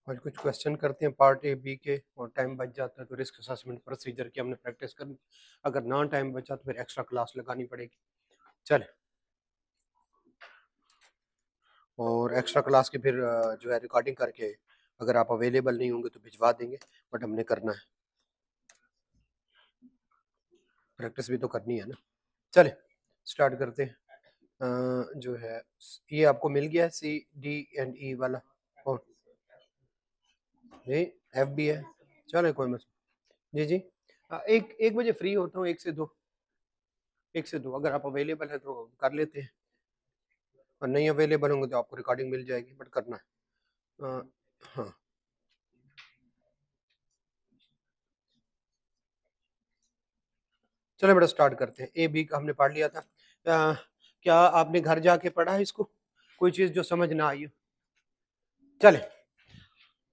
आज कुछ क्वेश्चन करते हैं पार्ट ए बी के, और टाइम बच जाता है तो रिस्क असेसमेंट प्रोसीजर की हमने प्रैक्टिस करनी। अगर ना टाइम बचा तो फिर एक्स्ट्रा क्लास लगानी पड़ेगी। चल, और एक्स्ट्रा क्लास की फिर जो है रिकॉर्डिंग करके अगर आप अवेलेबल नहीं होंगे तो भिजवा देंगे, बट हमने करना है, प्रैक्टिस भी तो करनी है ना। चले स्टार्ट करते हैं। जो है ये आपको मिल गया है C D and E वाला, और ये F भी है। चले कोई मसला जी जी। एक एक बजे फ्री होता हूँ, 1 से 2, 1 से 2 अगर आप अवेलेबल है तो कर लेते हैं, और नहीं अवेलेबल होंगे तो आपको रिकॉर्डिंग मिल जाएगी, बट करना है। हाँ चलो बेटा स्टार्ट करते हैं। ए बी का हमने पढ़ लिया था। क्या आपने घर जाके पढ़ा है इसको, कोई चीज़ जो समझ ना आई हो? चले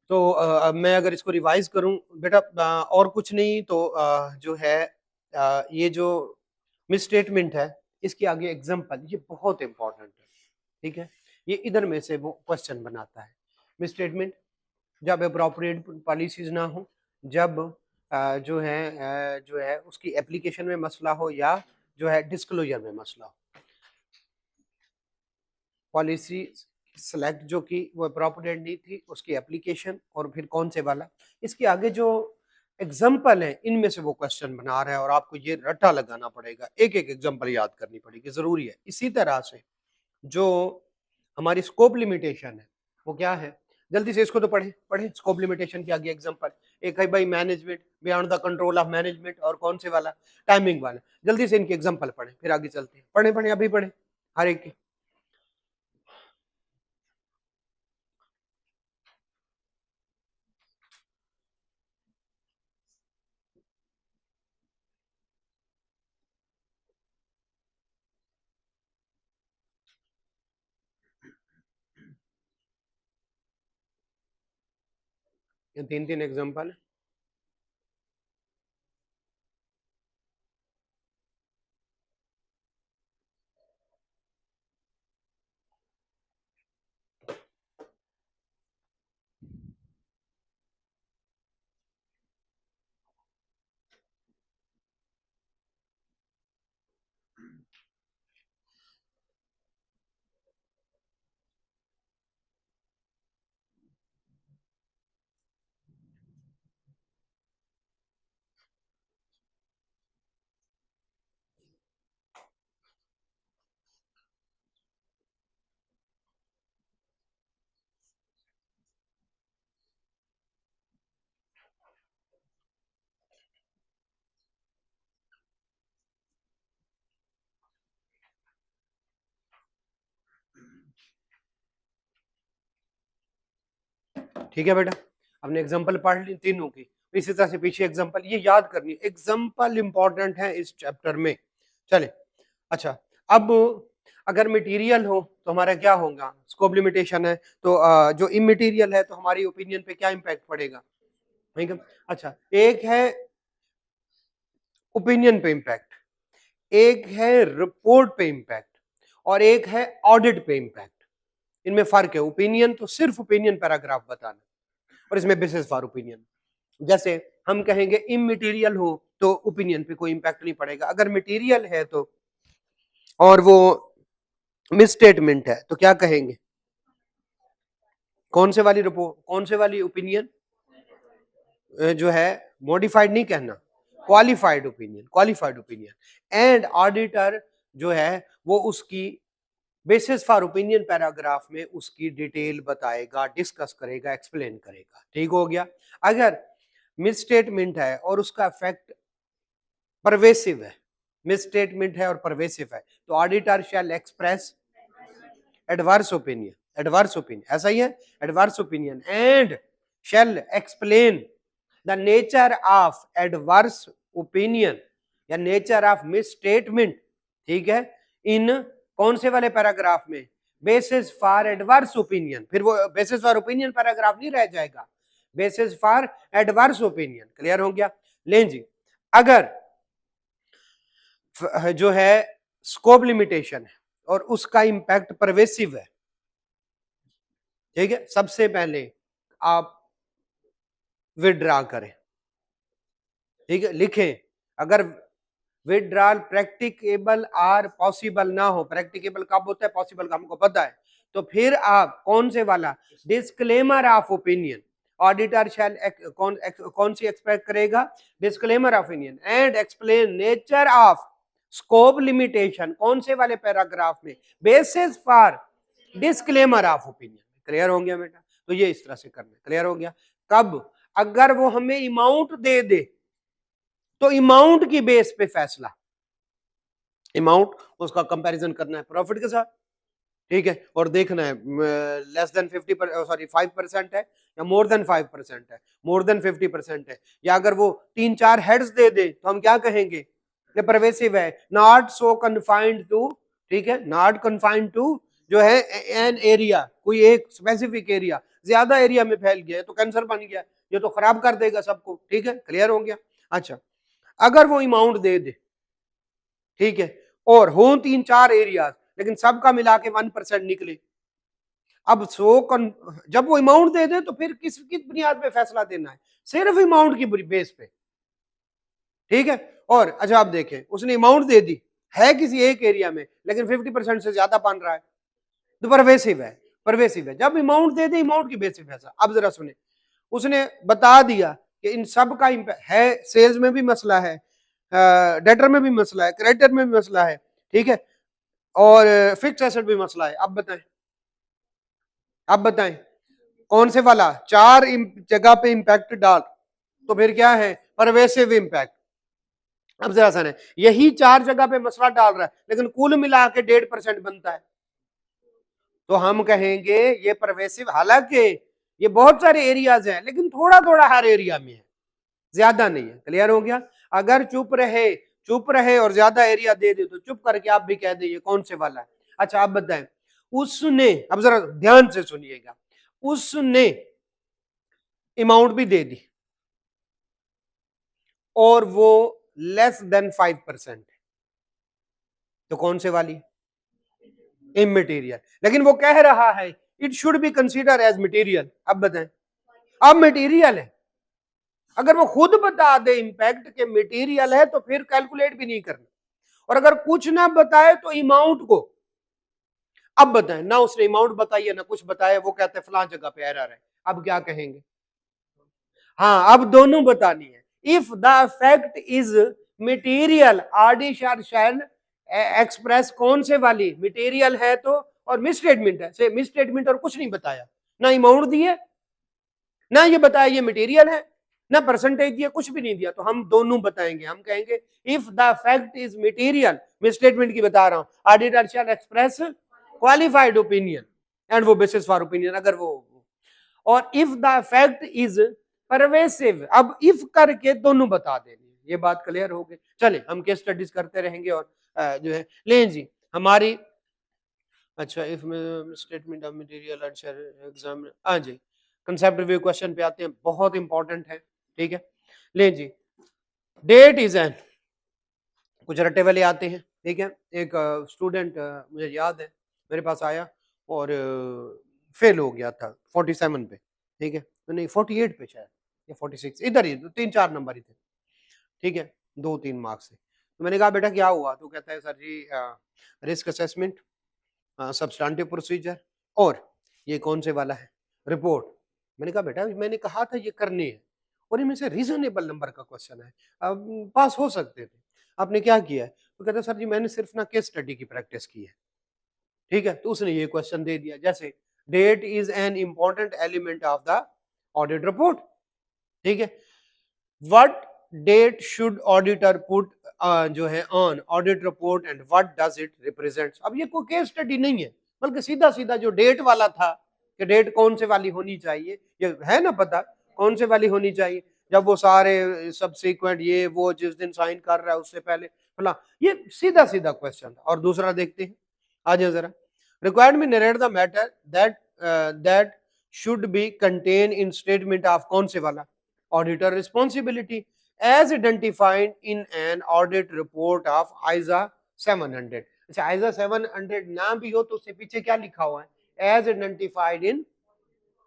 तो अब मैं अगर इसको रिवाइज करूं बेटा, और कुछ नहीं तो जो है ये जो मिसस्टेटमेंट है, इसके आगे एग्जाम्पल, ये बहुत इंपॉर्टेंट है, ठीक है। ये इधर में से वो क्वेश्चन बनाता है। मिसस्टेटमेंट जब अप्रोप्रिएट पॉलिसीज ना हो, जब जो है उसकी एप्लीकेशन में मसला हो, या जो है डिस्क्लोजर में मसला हो। पॉलिसी सेलेक्ट जो की वो अप्रोप्रिएट नहीं थी, उसकी एप्लीकेशन, और फिर कौन से वाला। इसके आगे जो एग्जाम्पल है इनमें से वो क्वेश्चन बना रहा है, और आपको ये रट्टा लगाना पड़ेगा, एक एक एग्जाम्पल याद करनी पड़ेगी, जरूरी है। इसी तरह से जो हमारी स्कोप लिमिटेशन है वो क्या है, जल्दी से इसको तो पढ़े पढ़े। स्कोप लिमिटेशन के आगे एग्जांपल एक है भाई management, beyond the control of management, और कौन से वाला, टाइमिंग वाला। जल्दी से इनके एग्जांपल पढ़े, फिर आगे चलते हैं। पढ़े पढ़े अभी पढ़े हर एक के। ये तीन तीन एग्जांपल है। ठीक है बेटा, हमने एग्जांपल पढ़ ली तीनों की। इसी तरह से पीछे एग्जांपल ये याद करनी, एग्जांपल इंपॉर्टेंट है इस चैप्टर में। चले अच्छा, अब अगर मटेरियल हो तो हमारा क्या होगा, स्कोप लिमिटेशन है तो जो इमटेरियल है तो हमारी ओपिनियन पे क्या इम्पैक्ट पड़ेगा, ठीक है। अच्छा, एक है ओपिनियन पे इम्पैक्ट, एक है रिपोर्ट पे इम्पैक्ट, और एक है ऑडिट पे इम्पैक्ट। इनमें फर्क है। ओपिनियन तो सिर्फ ओपिनियन पैराग्राफ बताना, और इसमें बेसिस फॉर ओपिनियन। जैसे हम कहेंगे इमटेरियल हो तो ओपिनियन पे कोई इम्पैक्ट नहीं पड़ेगा, अगर मटेरियल है तो, और वो मिसस्टेटमेंट है तो क्या कहेंगे, कौन से वाली रिपोर्ट, कौन से वाली ओपिनियन, जो है मॉडिफाइड नहीं कहना, qualified opinion, qualified opinion. And auditor जो है वो उसकी बेसिस फॉर ओपिनियन पैराग्राफ में उसकी डिटेल बताएगा, डिस्कस करेगा, एक्सप्लेन करेगा, ठीक हो गया। अगर मिसस्टेटमेंट है और उसका इफेक्ट परवेसिव है, मिसस्टेटमेंट है और परवेसिव है, तो auditor shall express adverse opinion, adverse opinion, ऐसा ही है, adverse opinion, and shall explain the nature of adverse opinion या नेचर ऑफ मिसस्टेटमेंट, ठीक है, इन कौन से वाले पैराग्राफ में, बेसिस फॉर एडवर्स ओपिनियन। फिर वो बेसिस फॉर ओपिनियन पैराग्राफ नहीं रह जाएगा, basis for adverse opinion. Clear हो गया? लें जी, अगर जो है स्कोप लिमिटेशन है और उसका इंपैक्ट परवेसिव है, ठीक है, सबसे पहले आप विड्रॉ करें, ठीक है, लिखें। अगर विड्रॉल प्रैक्टिकेबल आर पॉसिबल ना हो, प्रैक्टिकेबल कब होता है, पॉसिबल का हमको पता है, तो फिर आप कौन से वाला, disclaimer of opinion, auditor shall कौन सी एक्सपेक्ट करेगा, disclaimer of opinion and explain nature of scope limitation, कौन से वाले पैराग्राफ में, basis for disclaimer of opinion. Clear हो गया बेटा? तो ये इस तरह से करना, क्लियर हो गया? कब, अगर वो हमें अमाउंट दे दे तो अमाउंट की बेस पे फैसला, अमाउंट उसका कंपैरिजन करना है प्रॉफिट के साथ, ठीक है, और देखना है लेस देन 5% है या मोर देन 5% है, मोर देन 50% है, या अगर वो 3-4 हेड्स दे दे तो हम क्या कहेंगे, ये परवेसिव है, नॉट सो कन्फाइंड टू, ठीक है, नॉट कन्फाइंड टू जो है एन एरिया, कोई एक स्पेसिफिक एरिया, ज्यादा एरिया में फैल गया है तो कैंसर बन गया, ये तो खराब कर देगा सबको, ठीक है, क्लियर हो गया? अच्छा, अगर वो अमाउंट दे दे, ठीक है, और हो 3-4 एरिया लेकिन सबका मिला के 1% निकले, अब जब वो अमाउंट दे दे तो फिर किस बुनियाद पे फैसला देना है, सिर्फ अमाउंट की बेस पे, ठीक है। और अच्छा आप देखें, उसने अमाउंट दे दी है किसी एक एरिया में लेकिन 50% से ज्यादा बन रहा है, तो परवेसिव है, परवेसिव है। जब अमाउंट दे दे, अमाउंट की बेस पे फैसला। अब जरा सुने, उसने बता दिया कि इन सब का है, सेल्स में भी मसला है, डेटर में भी मसला है, क्रेडिटर में भी मसला है, ठीक है, और फिक्स एसेट भी मसला है। अब बताएं, अब बताएं कौन से वाला 4 जगह पे इंपैक्ट डाल, तो फिर क्या है, परवेसिव इंपैक्ट। अब जरा आसान है, यही 4 जगह पे मसला डाल रहा है लेकिन कुल मिला के 1.5% बनता है, तो हम कहेंगे ये परवेसिव। हालांकि ये बहुत सारे एरियाज हैं लेकिन थोड़ा थोड़ा हर एरिया में है, ज्यादा नहीं है। क्लियर हो गया? अगर चुप रहे और ज्यादा एरिया दे दे तो चुप करके आप भी कह दे ये कौन से वाला है। अच्छा आप बताएं, उसने, अब जरा ध्यान से सुनिएगा, उसने अमाउंट भी दे दी और वो लेस देन 5% है, तो कौन से वाली, इमटेरियल। लेकिन वो कह रहा है it should be consider as material. अब बताएं, अब मटेरियल है, अगर वो खुद बता दे इंपैक्ट के मटेरियल है तो फिर कैलकुलेट भी नहीं करना, और अगर कुछ ना बताए तो अमाउंट को। अब बताएं, ना उसने अमाउंट बताई है ना कुछ बताया, वो कहते हैं फलां जगह पे एरर है, अब क्या कहेंगे? हाँ, अब दोनों बतानी है। If the fact is material, RD shall express कौन से वाली, मटेरियल है तो, और मिसस्टेटमेंट है, से मिसस्टेटमेंट और कुछ नहीं बताया, ना अमाउंट दिए, ना ये बताया ये मटेरियल है, ना परसेंटेज दिया, कुछ भी नहीं दिया, तो हम दोनों बताएंगे। हम कहेंगे if the fact is material, misstatement की बता रहा हूं, auditor shall express qualified opinion and वो बेसिस फॉर ओपिनियन, अगर वो, और if the fact is pervasive, अब इफ करके दोनों बता देनी। ये बात क्लियर हो गई? चले हम केस स्टडीज करते रहेंगे और जो है लें जी हमारी। अच्छा, if statement of material exam, हाँ जी, कंसेप्ट रिव्यू क्वेश्चन पे आते हैं, बहुत इंपॉर्टेंट है, ठीक है। लें जी, डेट इज एन, कुछ रटे वाले आते हैं, ठीक है। एक स्टूडेंट मुझे याद है मेरे पास आया और फेल हो गया था 47 पे, ठीक है, तो नहीं 48 पे शायद या 46, इधर ही 3-4 नंबर ही थे, ठीक है, 2-3 मार्क्स थे। तो मैंने कहा बेटा क्या हुआ, तो कहता है सर जी रिस्क असेसमेंट, सब्सटेंटिव प्रोसीजर, और ये कौन से वाला है, रिपोर्ट। मैंने कहा बेटा मैंने कहा था ये करने हैं और इनमें से रीजनेबल नंबर का क्वेश्चन है, अब पास हो सकते थे, आपने क्या किया है? तो कहता सर जी मैंने सिर्फ ना केस स्टडी की प्रैक्टिस की है, ठीक है। तो उसने ये क्वेश्चन दे दिया, जैसे date is an important element of the audit report, ठीक है, what date should auditor put जो है on audit report and what does it represents. अब ये कोई केस स्टडी नहीं है, बल्कि सीधा सीधा जो डेट वाला था कि डेट कौन से वाली होनी चाहिए, ये है ना पता कौन से वाली होनी चाहिए, जब वो सारे सबसीक्वेंट ये वो जिस दिन साइन कर रहा है उससे पहले फला, ये सीधा सीधा क्वेश्चन था। और दूसरा देखते हैं, आ जाओ जरा, रिक्वायर्ड में narrate the matter that should be contain in statement of कौन से वाला, auditor responsibility as identified in an audit report of ISA 700। अच्छा ISA 700 ना भी हो तो उससे पीछे क्या लिखा हुआ है, as identified in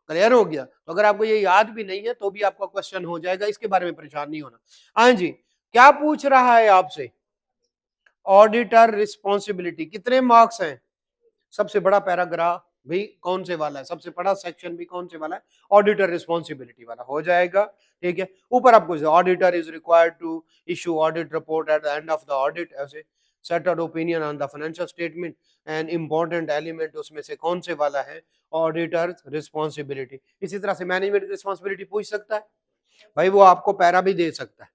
क्लियर हो गया? तो अगर आपको ये याद भी नहीं है तो भी आपका क्वेश्चन हो जाएगा, इसके बारे में परेशान नहीं होना। हाँ जी, क्या पूछ रहा है आपसे? ऑडिटर रिस्पॉन्सिबिलिटी, कितने मार्क्स हैं? सबसे बड़ा पैराग्राफ भी कौन से वाला है, सबसे बड़ा सेक्शन भी कौन से वाला है? ऑडिटर रिस्पॉन्सिबिलिटी वाला हो जाएगा। ठीक है, ऊपर आपको auditor is required to issue audit report at the end of the audit, ऐसे settled opinion on the financial statement and important element उसमें से कौन से वाला है? Auditor responsibility. इसी तरह से मैनेजमेंट रिस्पॉन्सिबिलिटी पूछ सकता है भाई, वो आपको पैरा भी दे सकता है,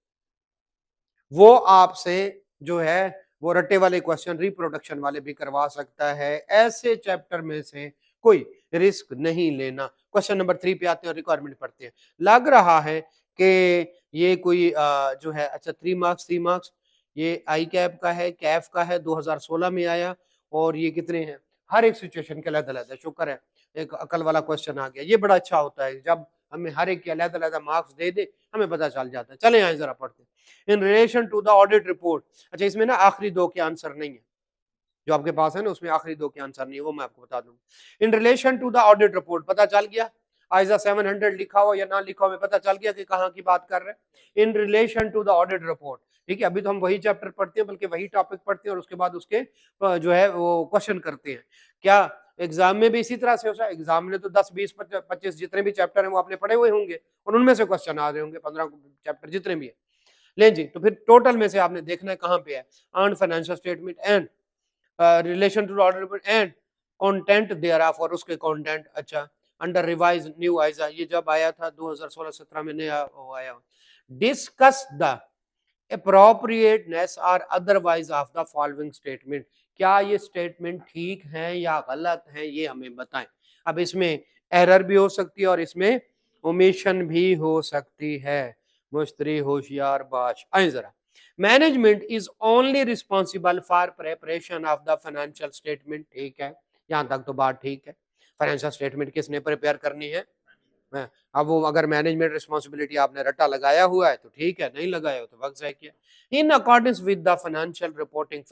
वो आपसे जो है वो रट्टे वाले क्वेश्चन रिप्रोडक्शन वाले भी करवा सकता है। ऐसे चैप्टर में से कोई रिस्क नहीं लेना। क्वेश्चन नंबर 3 पे आते हैं और रिक्वायरमेंट पढ़ते हैं। लग रहा है कि ये कोई जो है, अच्छा 3 मार्क्स ये आई कैप का है, कैफ का है, 2016 में आया, और ये कितने हैं? हर एक सिचुएशन के अलग-अलग है। शुक्र है एक अकल वाला क्वेश्चन आ गया। ये बड़ा अच्छा होता है जब हमें हर एक के अलग-अलग मार्क्स दे दे, हमें पता चल जाता है। चलें आए जरा पढ़ते हैं। In relation to the audit report, अच्छा इसमें ना आखिरी 2 के आंसर नहीं है, जो आपके पास है ना उसमें आखिरी 2 के आंसर नहीं है, वो मैं आपको बता दूंगा। In relation to the audit report, पता चल गया आइजा 700 लिखा हो या ना लिखा हो, पता चल गया कि कहाँ की बात कर रहे हैं। In relation to the audit report, ठीक है, अभी तो हम वही चैप्टर पढ़ते हैं, बल्कि वही टॉपिक पढ़ते हैं और उसके बाद उसके जो है वो क्वेश्चन करते हैं। क्या एग्जाम में भी इसी तरह से होता है? एग्जाम में तो 10 20 25 जितने भी चैप्टर हैं वो आपने पढ़े हुए होंगे और उनमें से क्वेश्चन आ रहे होंगे, 15 चैप्टर जितने भी है। ले जी, तो फिर टोटल में से आपने देखना है कहाँ पे है। On financial statement and relation to order report and content thereof, और उसके कंटेंट। अच्छा, अंडर रिवाइज न्यू आइजा, ये जब आया था 2016-17 में नया आया। Discuss the appropriateness or otherwise of the following statement, क्या ये स्टेटमेंट ठीक है या गलत है, ये हमें बताएं। अब इसमें एरर भी हो सकती है और इसमें ओमिशन भी हो सकती है। मुश्तरी होशियार बाश, आए जरा। Management is only responsible for preparation of the financial statement, ठीक है, यहां तक तो बात ठीक है। फाइनेंशियल स्टेटमेंट किसने प्रिपेयर करनी है? है। अब वो अगर मैनेजमेंट रिस्पॉन्सिबिलिटी आपने रट्टा लगाया हुआ है तो ठीक है, नहीं लगाया हो तो वक्त ज़ाया किया। इन accordance with the financial reporting,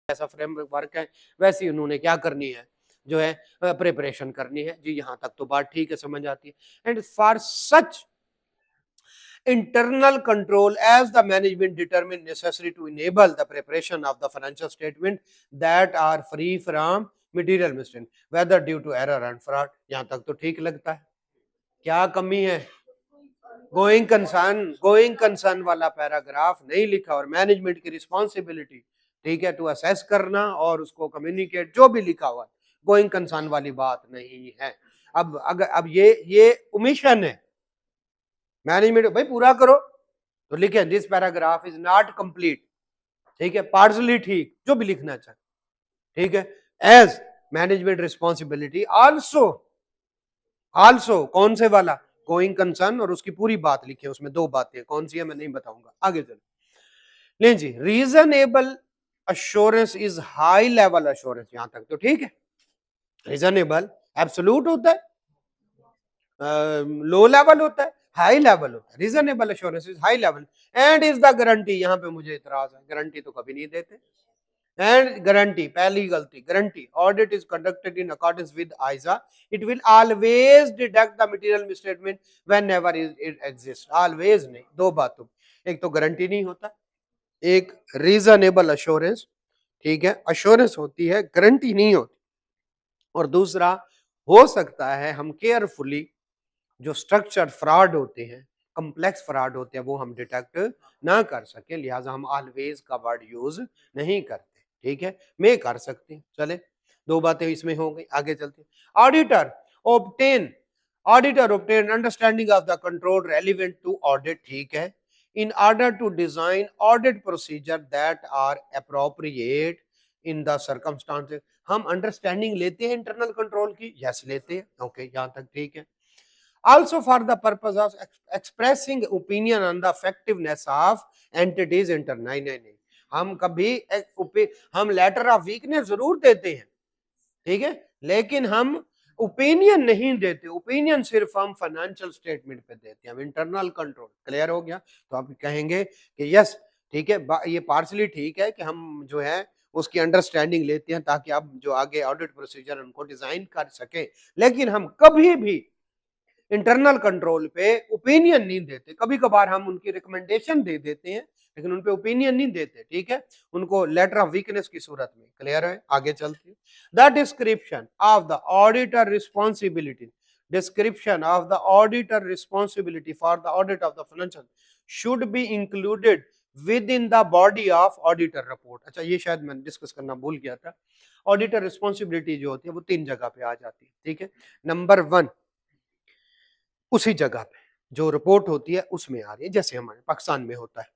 ऐसा फ्रेमवर्क है, वैसे ही उन्होंने क्या करनी है, जो है प्रिपरेशन करनी है। जी यहाँ तक तो बात ठीक है, समझ आती है। And for such internal control as the management determine necessary to enable the preparation of the financial statement that are free from material mistake whether due to error and fraud, यहाँ तक तो ठीक लगता है। क्या कमी है? गोइंग कंसर्न वाला पैराग्राफ नहीं लिखा और मैनेजमेंट की रिस्पॉन्सिबिलिटी, ठीक है, टू असेस करना और उसको कम्युनिकेट, जो भी लिखा हुआ है, गोइंग कंसर्न वाली बात नहीं है। अब ये ओमिशन है, मैनेजमेंट भाई पूरा करो तो लिखे this paragraph is not complete, ठीक है, पार्शली ठीक, जो भी लिखना चाहे, ठीक है, एज मैनेजमेंट रिस्पॉन्सिबिलिटी आल्सो कौन से वाला? गोइंग कंसर्न, और उसकी पूरी बात लिखी है, उसमें 2 बातें, कौन सी है मैं नहीं बताऊंगा, आगे चलो। ले जी, reasonable assurance is high level assurance, यहां तक तो ठीक है। रीजनेबल एब्सोल्यूट होता है, लो लेवल होता है, हाई लेवल होता है। Reasonable assurance is high level and is the guarantee, यहां पे मुझे इतराज है, गारंटी तो कभी नहीं देते। एंड गारंटी, पहली गलती, guarantee audit is conducted in accordance with ISA, it will always deduct the material statement whenever it exist. Always नहीं, 2 बातों, एक तो गारंटी नहीं होता, एक रीजनेबल अश्योरेंस, ठीक है, अश्योरेंस होती है, गारंटी नहीं होती। और दूसरा, हो सकता है हम केयरफुली जो स्ट्रक्चर फ्रॉड होते हैं, कम्प्लेक्स फ्रॉड होते हैं, वो हम डिटेक्ट ना कर सके, लिहाजा हम ऑलवेज का वर्ड यूज नहीं करते, ठीक है, मैं कर सकते हैं। चले, 2 बातें इसमें हो गई, आगे चलते हैं। Auditor obtain understanding of the control relevant to audit, ठीक है, in order to design audit procedure that are appropriate in the circumstances। हम अंडरस्टैंडिंग लेते हैं इंटरनल कंट्रोल की, यस लेते हैं, ओके, यहां तक ठीक है। Also for the purpose of expressing opinion on the effectiveness of entities inter, नहीं नहीं नहीं, हम कभी हम लेटर ऑफ वीकनेस जरूर देते हैं, ठीक है, लेकिन हम ओपिनियन नहीं देते। ओपिनियन सिर्फ हम फाइनेंशियल स्टेटमेंट पे देते हैं, हम इंटरनल कंट्रोल। क्लियर हो गया? तो आप कहेंगे कि यस ठीक है, ये पार्शली ठीक है कि हम जो है उसकी अंडरस्टैंडिंग लेते हैं ताकि आप जो आगे ऑडिट प्रोसीजर उनको डिजाइन कर सके, लेकिन हम कभी भी इंटरनल कंट्रोल पे ओपिनियन नहीं देते। कभी कभार हम उनकी रिकमेंडेशन दे देते हैं लेकिन उन पे ओपिनियन नहीं देते, ठीक है, उनको लेटर ऑफ वीकनेस की सूरत में। क्लियर है? आगे चलते हैं। The description of the auditor responsibility, description of the auditor responsibility for the audit of the financial should be included with in the body of auditor report. अच्छा, ये शायद मैंने डिस्कस करना भूल गया था। ऑडिटर रिस्पॉन्सिबिलिटी जो होती है वो 3 जगह पे आ जाती है, ठीक है। नंबर 1 उसी जगह पे जो रिपोर्ट होती है उसमें आ रही है, जैसे हमारे पाकिस्तान में होता है,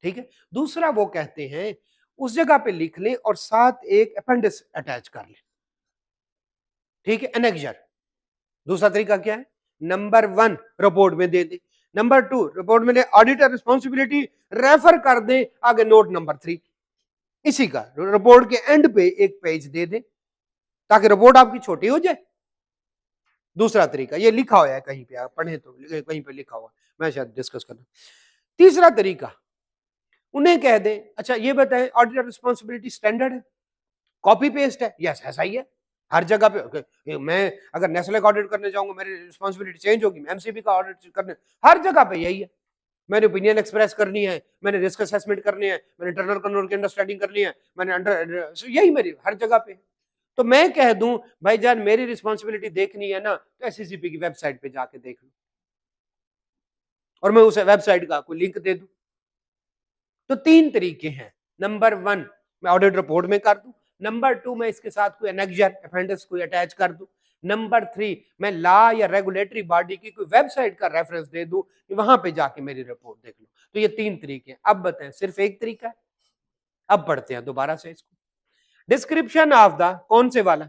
ठीक है। दूसरा वो कहते हैं उस जगह पे लिख ले और साथ एक अपेंडिक्स अटैच कर ले, ठीक है, एनेक्जर। दूसरा तरीका क्या है? नंबर 1 रिपोर्ट में दे दे, नंबर 2 रिपोर्ट में दे, ऑडिटर रिस्पॉन्सिबिलिटी रेफर कर दे आगे नोट नंबर 3, इसी का रिपोर्ट के एंड पे एक पेज दे दे ताकि रिपोर्ट आपकी छोटी हो जाए। दूसरा तरीका ये लिखा हुआ है कहीं पे, आप पढ़े तो कहीं पे लिखा हुआ, मैं शायद डिस्कस करना। तीसरा तरीका उन्हें कह दे, अच्छा ये बताएं ऑडिटर रिस्पॉन्सिबिलिटी स्टैंडर्ड है, कॉपी पेस्ट है? यस, ऐसा ही है हर जगह पे। मैं अगर नेस्ले का ऑडिट करने जाऊंगा मेरी रिस्पॉन्सिबिलिटी चेंज होगी, एमसीबी का ऑडिट करने, हर जगह पे यही है। मैंने ओपिनियन एक्सप्रेस करनी है, मैंने रिस्क असेसमेंट करनी है, मैंने इंटरनल कंट्रोल की अंडरस्टैंडिंग करनी है, मैंने यही मेरी हर जगह पे। तो मैं कह दूं भाईजान मेरी रिस्पॉन्सिबिलिटी देखनी है ना तो एससीसीपी की वेबसाइट पे जाके देख लो और मैं उस वेबसाइट का कोई लिंक दे दूं। तो 3 तरीके हैं। नंबर 1 मैं ऑडिट रिपोर्ट में कर दूं, नंबर 2 मैं इसके साथ कोई एनेक्जर अपेंडिक्स कोई अटैच कर दूं, नंबर 3 मैं लॉ या रेगुलेटरी बॉडी की कोई वेबसाइट का रेफरेंस दे दूं कि वहां पे जाके मेरी रिपोर्ट देख लो। तो ये 3 तरीके हैं। अब बताएं सिर्फ एक तरीका है? अब पढ़ते हैं दोबारा से इसको। डिस्क्रिप्शन ऑफ द कौन से वाला?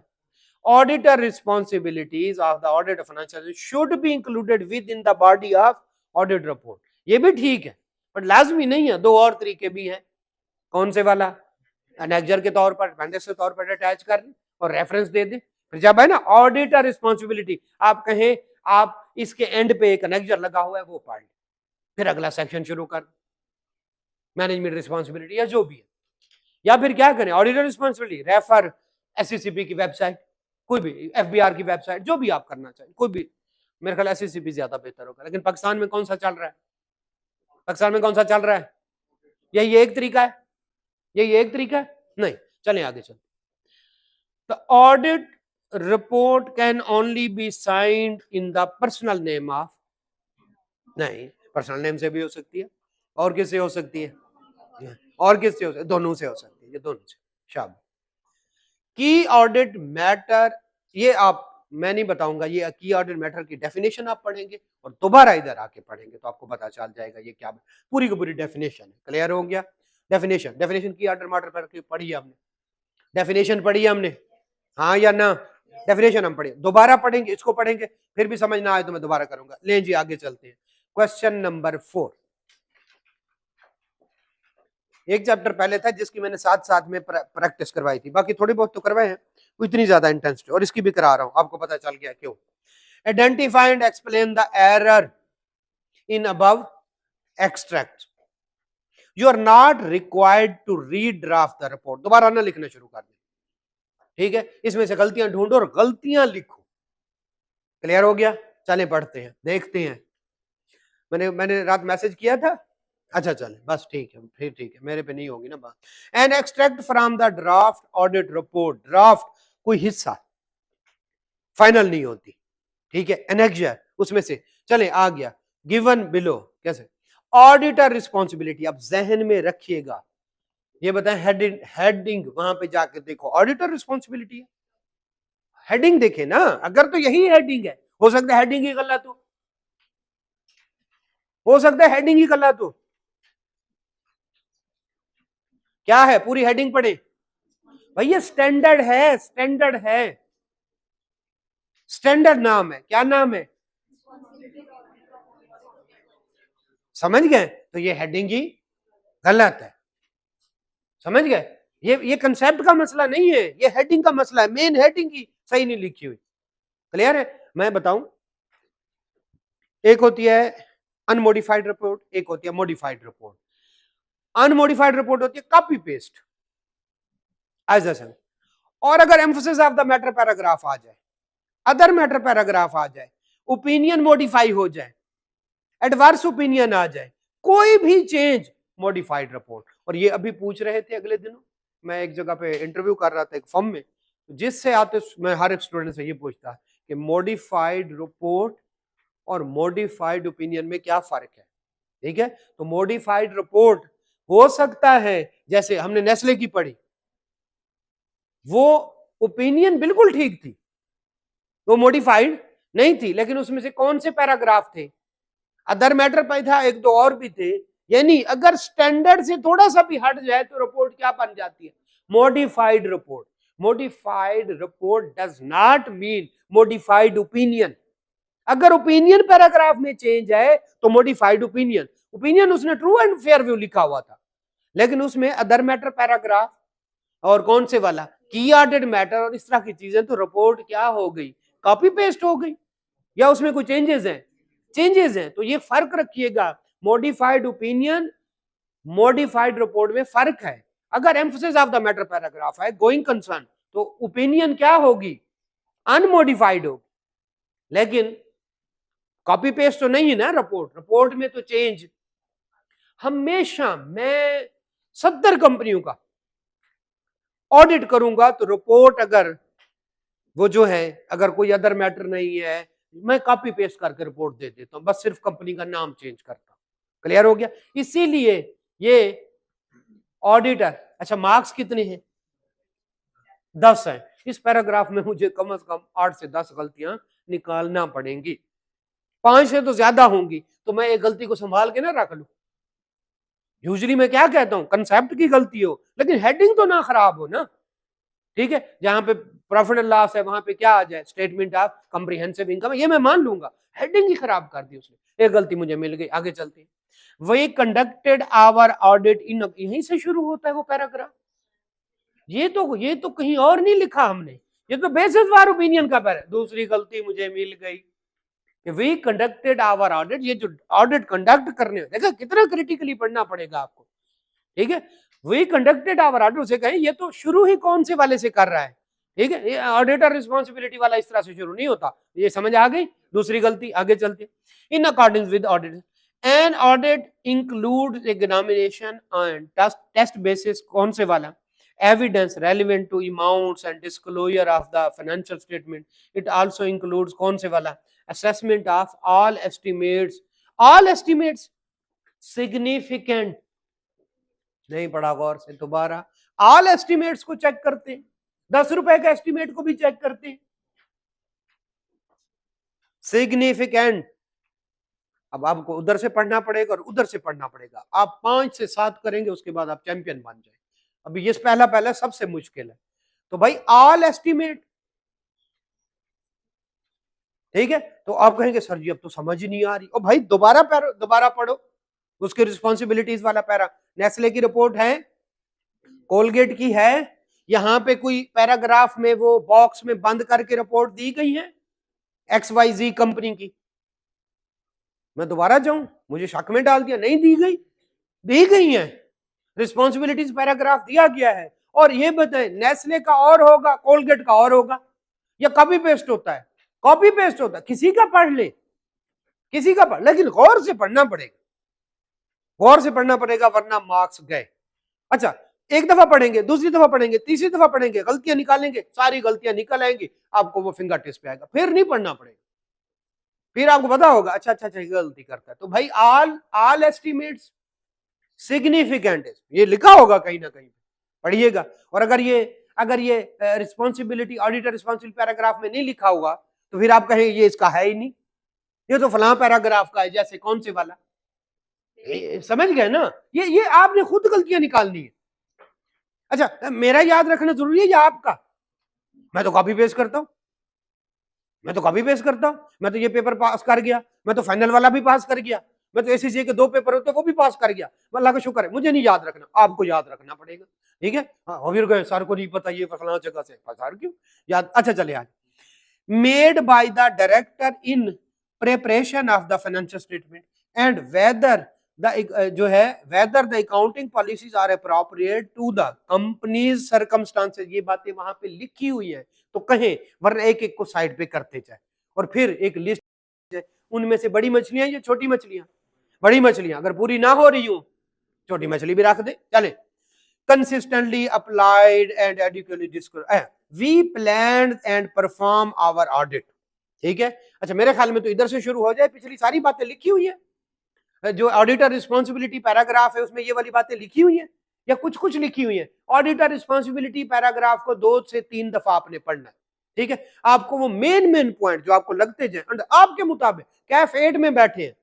Auditor responsibilities of the audit of financial should be included with in the body of audit report. ये भी ठीक है पर लाजमी नहीं है, 2 और तरीके भी हैं। कौन से वाला? एनेक्जर के तौर पर, अपेंडिक्स के तौर पर अटैच कर दे और रेफरेंस दे दे। फिर जब है ना ऑडिटर रिस्पॉन्सिबिलिटी, आप कहें आप इसके एंड पे एक एनेक्जर लगा हुआ है वो पढ़ ले, फिर अगला सेक्शन शुरू कर, मैनेजमेंट रिस्पॉन्सिबिलिटी या जो भी है। या फिर क्या करें, ऑडिटर रिस्पॉन्सिबिलिटी रेफर एससीसीपी की वेबसाइट, कोई भी एफबीआर की वेबसाइट, जो भी आप करना चाहें, कोई भी। मेरे ख्याल एससीसीपी ज्यादा बेहतर होगा। लेकिन पाकिस्तान में कौन सा चल रहा है? पाकिस्तान में कौन सा चल रहा है? यही एक तरीका है, यही एक तरीका है। नहीं, चलें आगे चलते। The audit report can only be signed in the personal name of, नहीं, पर्सनल नेम से भी हो सकती है, और किससे हो सकती है? और किससे हो सकती है? दोनों से हो सकती है, ये दोनों से। शाबाश। की ऑडिट मैटर, ये आप, मैं नहीं बताऊंगा, ये की ऑडिट मैटर की डेफिनेशन आप पढ़ेंगे और दोबारा इधर आके पढ़ेंगे तो आपको पता चल जाएगा ये क्या पूरी की पूरी डेफिनेशन है। क्लियर हो गया? डेफिनेशन की ऑडिट मैटर पर पढ़ी हमने, डेफिनेशन पढ़ी हमने, हाँ या ना? डेफिनेशन हम पढ़े, दोबारा पढ़ेंगे, इसको पढ़ेंगे, फिर भी समझ ना आए तो मैं दोबारा करूंगा। ले जी आगे चलते हैं। क्वेश्चन नंबर 4, एक चैप्टर पहले था जिसकी मैंने साथ साथ में प्रैक्टिस करवाई थी, बाकी थोड़ी बहुत तो करवाए हैं, इतनी ज्यादा इंटेंसिटी, और इसकी भी करा रहा हूं, आपको पता चल गया क्यों। Identify and explain the error in above extract, you are not required to redraft the report. दोबारा ना लिखना शुरू कर दे, ठीक है, इसमें से गलतियां ढूंढो और गलतियां लिखो। क्लियर हो गया? चले पढ़ते हैं, देखते हैं। मैंने रात मैसेज किया था, अच्छा चले बस ठीक है, फिर ठीक है, मेरे पे नहीं होगी ना बात। An extract from the draft audit report, draft कोई हिस्सा फाइनल नहीं होती, ठीक है, एनेक्जर उसमें से। चले आ गया, गिवन बिलो, कैसे? ऑडिटर रिस्पॉन्सिबिलिटी, अब जहन में रखिएगा, ये बताएं हेडिंग वहां पे जाके देखो, ऑडिटर रिस्पॉन्सिबिलिटी है, हेडिंग देखे ना, अगर तो यही हेडिंग है, हो सकता है हेडिंग ही गलत हो सकता है हेडिंग ही गलत हो। क्या है? पूरी हेडिंग पढ़े भैया, स्टैंडर्ड है, स्टैंडर्ड है, स्टैंडर्ड नाम है, क्या नाम है? समझ गए? तो ये हेडिंग ही गलत है, समझ गए? ये कंसेप्ट का मसला नहीं है, ये हेडिंग का मसला है, मेन हेडिंग ही सही नहीं लिखी हुई। क्लियर है? मैं बताऊं, एक होती है अनमोडिफाइड रिपोर्ट, एक होती है मॉडिफाइड रिपोर्ट। अनमोडिफाइड रिपोर्ट होती है कॉपी पेस्ट एज अ, और अगर emphasis of the matter paragraph आ जाए, अदर मैटर पैराग्राफ आ जाए, ओपिनियन मॉडिफाई हो जाए, एडवर्स ओपिनियन आ जाए, कोई भी चेंज, मॉडिफाइड रिपोर्ट। और ये अभी पूछ रहे थे अगले दिनों, मैं एक जगह पे इंटरव्यू कर रहा था एक फर्म में, जिससे आते मैं हर एक स्टूडेंट से ये पूछता कि मॉडिफाइड रिपोर्ट और मॉडिफाइड ओपिनियन में क्या फर्क है। ठीक है, तो मॉडिफाइड रिपोर्ट हो सकता है, जैसे हमने नेस्ले की पढ़ी, वो ओपिनियन बिल्कुल ठीक थी, वो मॉडिफाइड नहीं थी, लेकिन उसमें से कौन से पैराग्राफ थे, अदर मैटर पे था, एक दो और भी थे, यानी अगर स्टैंडर्ड से थोड़ा सा भी हट जाए तो रिपोर्ट क्या बन जाती है, modified report. Modified report does not mean modified opinion. अगर ओपिनियन पैराग्राफ में चेंज है तो मॉडिफाइड ओपिनियन, ओपिनियन उसने ट्रू एंड फेयर व्यू लिखा हुआ था, लेकिन उसमें अदर मैटर पैराग्राफ और कौन से वाला की ऑर्डर्ड मैटर और इस तरह की चीजें, तो रिपोर्ट क्या हो गई, कॉपी पेस्ट हो गई, या उसमें कोई चेंजेस हैं, चेंजेस हैं। तो ये फर्क रखिएगा, मॉडिफाइड ओपिनियन, मॉडिफाइड रिपोर्ट में फर्क है। अगर emphasis of the matter paragraph है, गोइंग कंसर्न, तो ओपिनियन क्या होगी, अनमॉडिफाइड होगी, लेकिन कॉपी पेस्ट तो नहीं है ना रिपोर्ट, रिपोर्ट में तो चेंज। हमेशा मैं 70 कंपनियों का ऑडिट करूंगा, तो रिपोर्ट अगर वो जो है, अगर कोई अदर मैटर नहीं है, मैं कॉपी पेस्ट करके रिपोर्ट दे देता हूं, बस सिर्फ कंपनी का नाम चेंज करता हूं। क्लियर हो गया। इसीलिए ये ऑडिटर, अच्छा मार्क्स कितने हैं, 10 है। इस पैराग्राफ में मुझे कम से कम 8 से 10 गलतियां निकालना पड़ेंगी, 5 से तो ज्यादा होंगी, तो मैं एक गलती को संभाल के ना रख लूं। यूजुअली मैं क्या कहता हूं, कंसेप्ट की गलती हो लेकिन हेडिंग तो ना खराब हो ना। ठीक है, जहां पे प्रॉफिट एंड लॉस है वहां पे क्या आ जाए, स्टेटमेंट ऑफ कॉम्प्रिहेंसिव इनकम, ये मैं मान लूंगा, हेडिंग ही खराब कर दी उसने, एक गलती मुझे मिल गई। आगे चलते हैं, वही कंडक्टेड आवर ऑडिट इन, यहीं से शुरू होता है वो पैराग्राफ। ये तो कहीं और नहीं लिखा हमने, ये तो बेसिस वार ओपिनियन का पैरा। दूसरी गलती मुझे मिल गई, वी कंडक्टेड आवर ऑडिट, ये जो ऑडिट कंडक्ट करने, देखा कितना क्रिटिकली पढ़ना पड़ेगा आपको। ठीक है, वी कंडक्टेड आवर ऑडिट, उसे कहें ये तो शुरू ही कौन से वाले से कर रहा है। ठीक है, ये ऑडिटर रिस्पॉन्सिबिलिटी वाला इस तरह से शुरू नहीं होता, ये समझ आ गई। दूसरी गलती, आगे चलते, in according with audit, an audit include examination and test basis, कौन से वाला, evidence relevant to amounts and disclosure of the financial statement. It also includes कौन से वाला, assessment of all estimates, all estimates significant, नहीं पढ़ा गौर से, दोबारा all estimates को चेक करते हैं, 10 रुपए का एस्टिमेट को भी चेक करते हैं, significant। अब आपको उधर से पढ़ना पड़ेगा और उधर से पढ़ना पड़ेगा, आप 5 से 7 करेंगे, उसके बाद आप चैंपियन बन जाए। अभी ये पहला सबसे मुश्किल है। तो भाई ऑल एस्टिमेट, ठीक है, तो आप कहेंगे सर जी अब तो समझ ही नहीं आ रही, और भाई दोबारा पढ़ो उसके रिस्पॉन्सिबिलिटीज वाला पैरा। नेस्ले की रिपोर्ट है, कोलगेट की है, यहां पे कोई पैराग्राफ में वो बॉक्स में बंद करके रिपोर्ट दी गई है XYZ कंपनी की, मैं दोबारा जाऊं, मुझे शक में डाल दिया, नहीं दी गई है, रिस्पॉन्सिबिलिटीज पैराग्राफ दिया गया है। और ये बताएं, नेस्ले का और होगा, कोलगेट का और होगा, या कॉपी पेस्ट होता है, कॉपी पेस्ट होता है, किसी का पढ़ ले, किसी का पढ़, लेकिन गौर से पढ़ना पड़ेगा, गौर से पढ़ना पड़ेगा, वरना मार्क्स गए। अच्छा, एक दफा पढ़ेंगे, दूसरी दफा पढ़ेंगे, तीसरी दफा पढ़ेंगे, गलतियां निकालेंगे, सारी गलतियां निकल आएंगी, आपको वो फिंगर टिप्स पे आएगा, फिर नहीं पढ़ना पड़ेगा, फिर आपको पता होगा अच्छा गलती करता है। तो भाई ऑल एस्टिमेट्स सिग्निफिकेंट, ये लिखा होगा कहीं ना कहीं, पढ़िएगा। और अगर ये रिस्पॉन्सिबिलिटी, ऑडिटर रिस्पॉन्सिबिलिटी पैराग्राफ में नहीं लिखा हुआ, तो फिर आप कहेंगे ये इसका है ही नहीं, ये तो फलां पैराग्राफ का है, जैसे कौन से वाला, समझ गए ना। ये आपने खुद गलतियां निकालनी है। अच्छा, मेरा याद रखना जरूरी है या आपका, मैं तो कॉपी पेस्ट करता हूं, मैं तो ये पेपर पास कर गया, मैं तो फाइनल वाला भी पास कर गया, मैं तो एसीसी के 2 पेपर होते वो भी पास कर गया, अल्लाह का शुक्र है। मुझे नहीं याद रखना, आपको याद रखना पड़ेगा। ठीक है, हाँ फिर गए सर को नहीं पता ये फलाना जगह से, सर क्यों याद। अच्छा चले, आज made by the director in preparation of the financial statement and whether whether the accounting policies are appropriate to the company's circumstances, ये बातें वहां पे लिखी हुई है, तो कहें, वरना एक एक को साइड पे करते जाए और फिर एक लिस्ट उनमें से बड़ी मछलियां या छोटी मछलियां? बड़ी मछलियां। अगर पूरी ना हो रही हो छोटी मछली भी रख दे, चले। Consistently applied and adequately describe, we planned and perform our audit. ठीक है, अच्छा मेरे ख्याल में तो इधर से शुरू हो जाए, पिछली सारी बातें लिखी हुई है, जो ऑडिटर रिस्पॉन्सिबिलिटी पैराग्राफ है उसमें ये वाली बातें लिखी हुई है या कुछ कुछ लिखी हुई है। ऑडिटर रिस्पॉन्सिबिलिटी पैराग्राफ को 2 से 3 दफा आपने पढ़ना है। ठीक है, आपको वो मेन पॉइंट जो आपको लगते जाए, आपके मुताबिक कैफ 8 में बैठे हैं,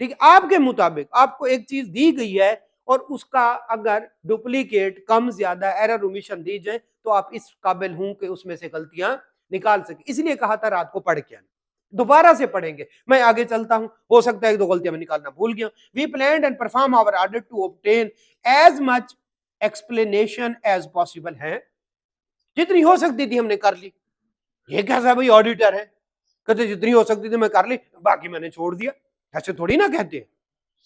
ठीक है, आपके मुताबिक आपको एक चीज दी गई है और उसका अगर डुप्लीकेट कम ज्यादा एरर ओमिशन दी जाए तो आप इस काबिल हूं कि उसमें से गलतियां निकाल सके। इसलिए कहा था रात को पढ़ के आना, दोबारा से पढ़ेंगे। मैं आगे चलता हूं, हो सकता है एक दो गलतियां मैं निकालना भूल गया। We planned and perform our audit to obtain as much explanation as possible है, जितनी हो सकती थी हमने कर ली। ये कैसा भाई ऑडिटर है, कहते जितनी हो सकती थी मैं कर ली, बाकी मैंने छोड़ दिया। ऐसे थोड़ी ना कहते हैं।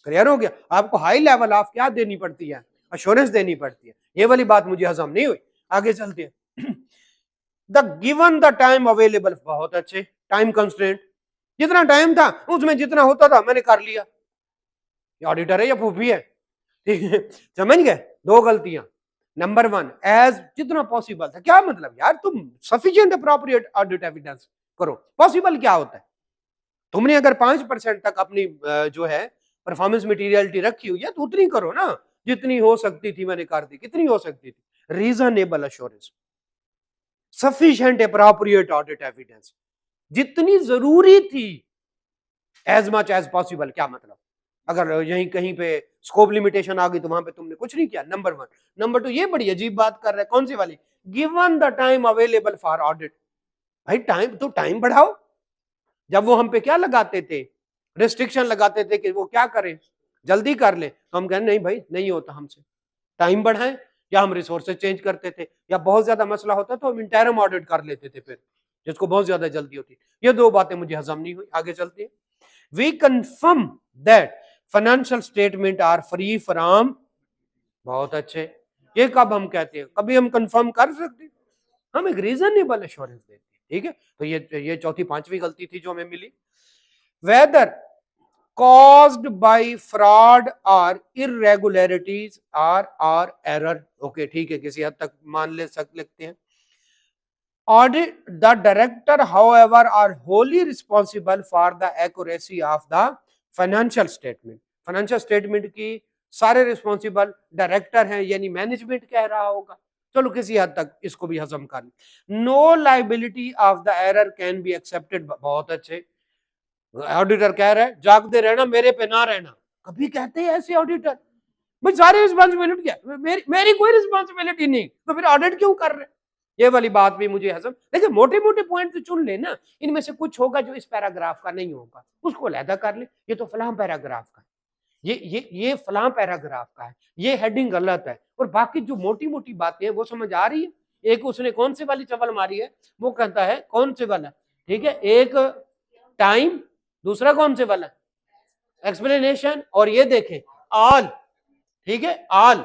क्लियर हो गया? आपको हाई लेवल ऑफ क्या देनी पड़ती है, अश्योरेंस देनी पड़ती है। ये वाली बात मुझे हजम नहीं हुई, आगे चलते हैं। The given the time available, बहुत अच्छे, टाइम कंस्ट्रेंट, जितना टाइम था उसमें जितना होता था मैंने कर लिया। ये ऑडिटर है या फूफी है? ठीक है, समझ गए? 2 गलतियां। नंबर 1, एज जितना पॉसिबल था, क्या मतलब यार, तुम सफिशिएंट अप्रोप्रिएट ऑडिट एविडेंस करो। पॉसिबल क्या होता है? तुमने अगर 5% तक अपनी जो है परफॉर्मेंस मटेरियलिटी रखी हुई है तो उतनी करो ना, जितनी हो सकती थी मैंने कर दी। कितनी हो सकती थी? Reasonable assurance, sufficient appropriate audit evidence, जितनी जरूरी थी, एज मच एज पॉसिबल। क्या मतलब? अगर यहीं कहीं पे स्कोप लिमिटेशन आ गई तो वहां पे तुमने कुछ नहीं किया। नंबर 1। नंबर 2, ये बड़ी अजीब बात कर रहे हैं, कौन सी वाली? Given the time available for audit. भाई टाइम तो टाइम बढ़ाओ। जब वो हम पे क्या लगाते थे, रिस्ट्रिक्शन लगाते थे कि वो क्या करें, जल्दी कर ले, तो हम कहते नहीं भाई नहीं होता हमसे, टाइम बढ़ाएं, या हम रिसोर्सेज चेंज करते थे, या बहुत ज्यादा मसला होता तो हम इंटरम ऑडिट कर लेते थे फिर, जिसको बहुत ज्यादा जल्दी होती। ये 2 बातें मुझे हजम नहीं हुई, आगे चलते हैं। We confirm that financial statement are free from, बहुत अच्छे। ये कब हम कहते हैं? कभी हम कंफर्म कर सकते, हम एक रीजनेबल एश्योरेंस देते हैं। ठीक है, तो ये चौथी 5वीं गलती थी जो हमें मिली। Whether caused by fraud or irregularities or error, okay ठीक है, किसी हद तक मान लेते हैं। Audit the director however are wholly responsible for the accuracy of the financial statement। Financial statement की सारे रिस्पॉन्सिबल डायरेक्टर हैं, यानी मैनेजमेंट कह रहा होगा। चलो किसी हद तक इसको भी हजम कर। No liability of the error can be accepted, बहुत अच्छे। ऑडिटर कह रहा है जागते रहना, मेरे पे ना रहना। कभी कहते हैं ऐसे ऑडिटर, भाई सारी रिस्पॉन्सिबिलिटी क्या, मेरी कोई रिस्पॉन्सिबिलिटी नहीं, तो फिर ऑडिट क्यों कर रहे? ये वाली बात भी मुझे हजम। देखिए मोटे मोटे पॉइंट तो चुन लेना, इनमें से कुछ होगा जो इस पैराग्राफ का नहीं होगा, उसको अलहदा कर ले। ये तो फलां पैराग्राफ का है, ये फलां पैराग्राफ का है, ये हेडिंग गलत है, और बाकी जो मोटी मोटी बातें हैं वो समझ आ रही है। एक उसने कौन से वाली चवल मारी है, वो कहता है कौन से वाला, ठीक है, एक टाइम, दूसरा कौन से वाला, एक्सप्लेनेशन, और ये देखें ऑल। ठीक है, ऑल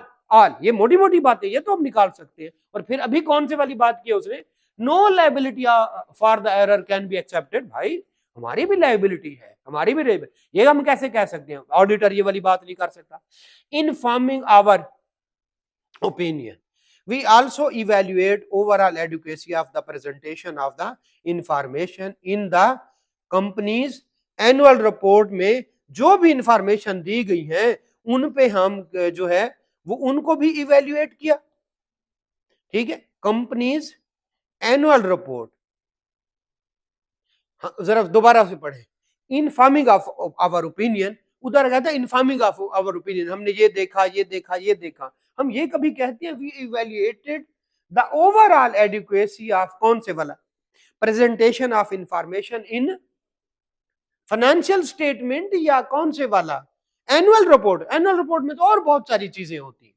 ये मोटी मोटी बातें ये तो हम निकाल सकते हैं। और फिर अभी कौन से वाली बात की है उसने, no liability for the error can be accepted. भाई हमारी भी लाइबिलिटी है, हमारी भी ये हम कैसे कह सकते हैं, ऑडिटर ये वाली बात नहीं कर सकता। Informing our opinion, we also evaluate overall adequacy of the presentation of the information in the company's annual report। में जो भी इंफॉर्मेशन दी गई है उन पे हम जो है वो उनको भी इवेल्युएट किया। ठीक है, कंपनीज एनुअल रिपोर्ट, जरा दोबारा से पढ़े। इनफॉर्मिंग ऑफ आवर ओपिनियन, उधर कहता है इनफॉर्मिंग ऑफ आवर ओपिनियन, हमने ये देखा ये देखा ये देखा। हम ये कभी कहते हैं we evaluated the overall adequacy of कौन से वाला, presentation of information in financial statement, या कौन से वाला, एनुअल रिपोर्ट। एनुअल रिपोर्ट में तो और बहुत सारी चीजें होती,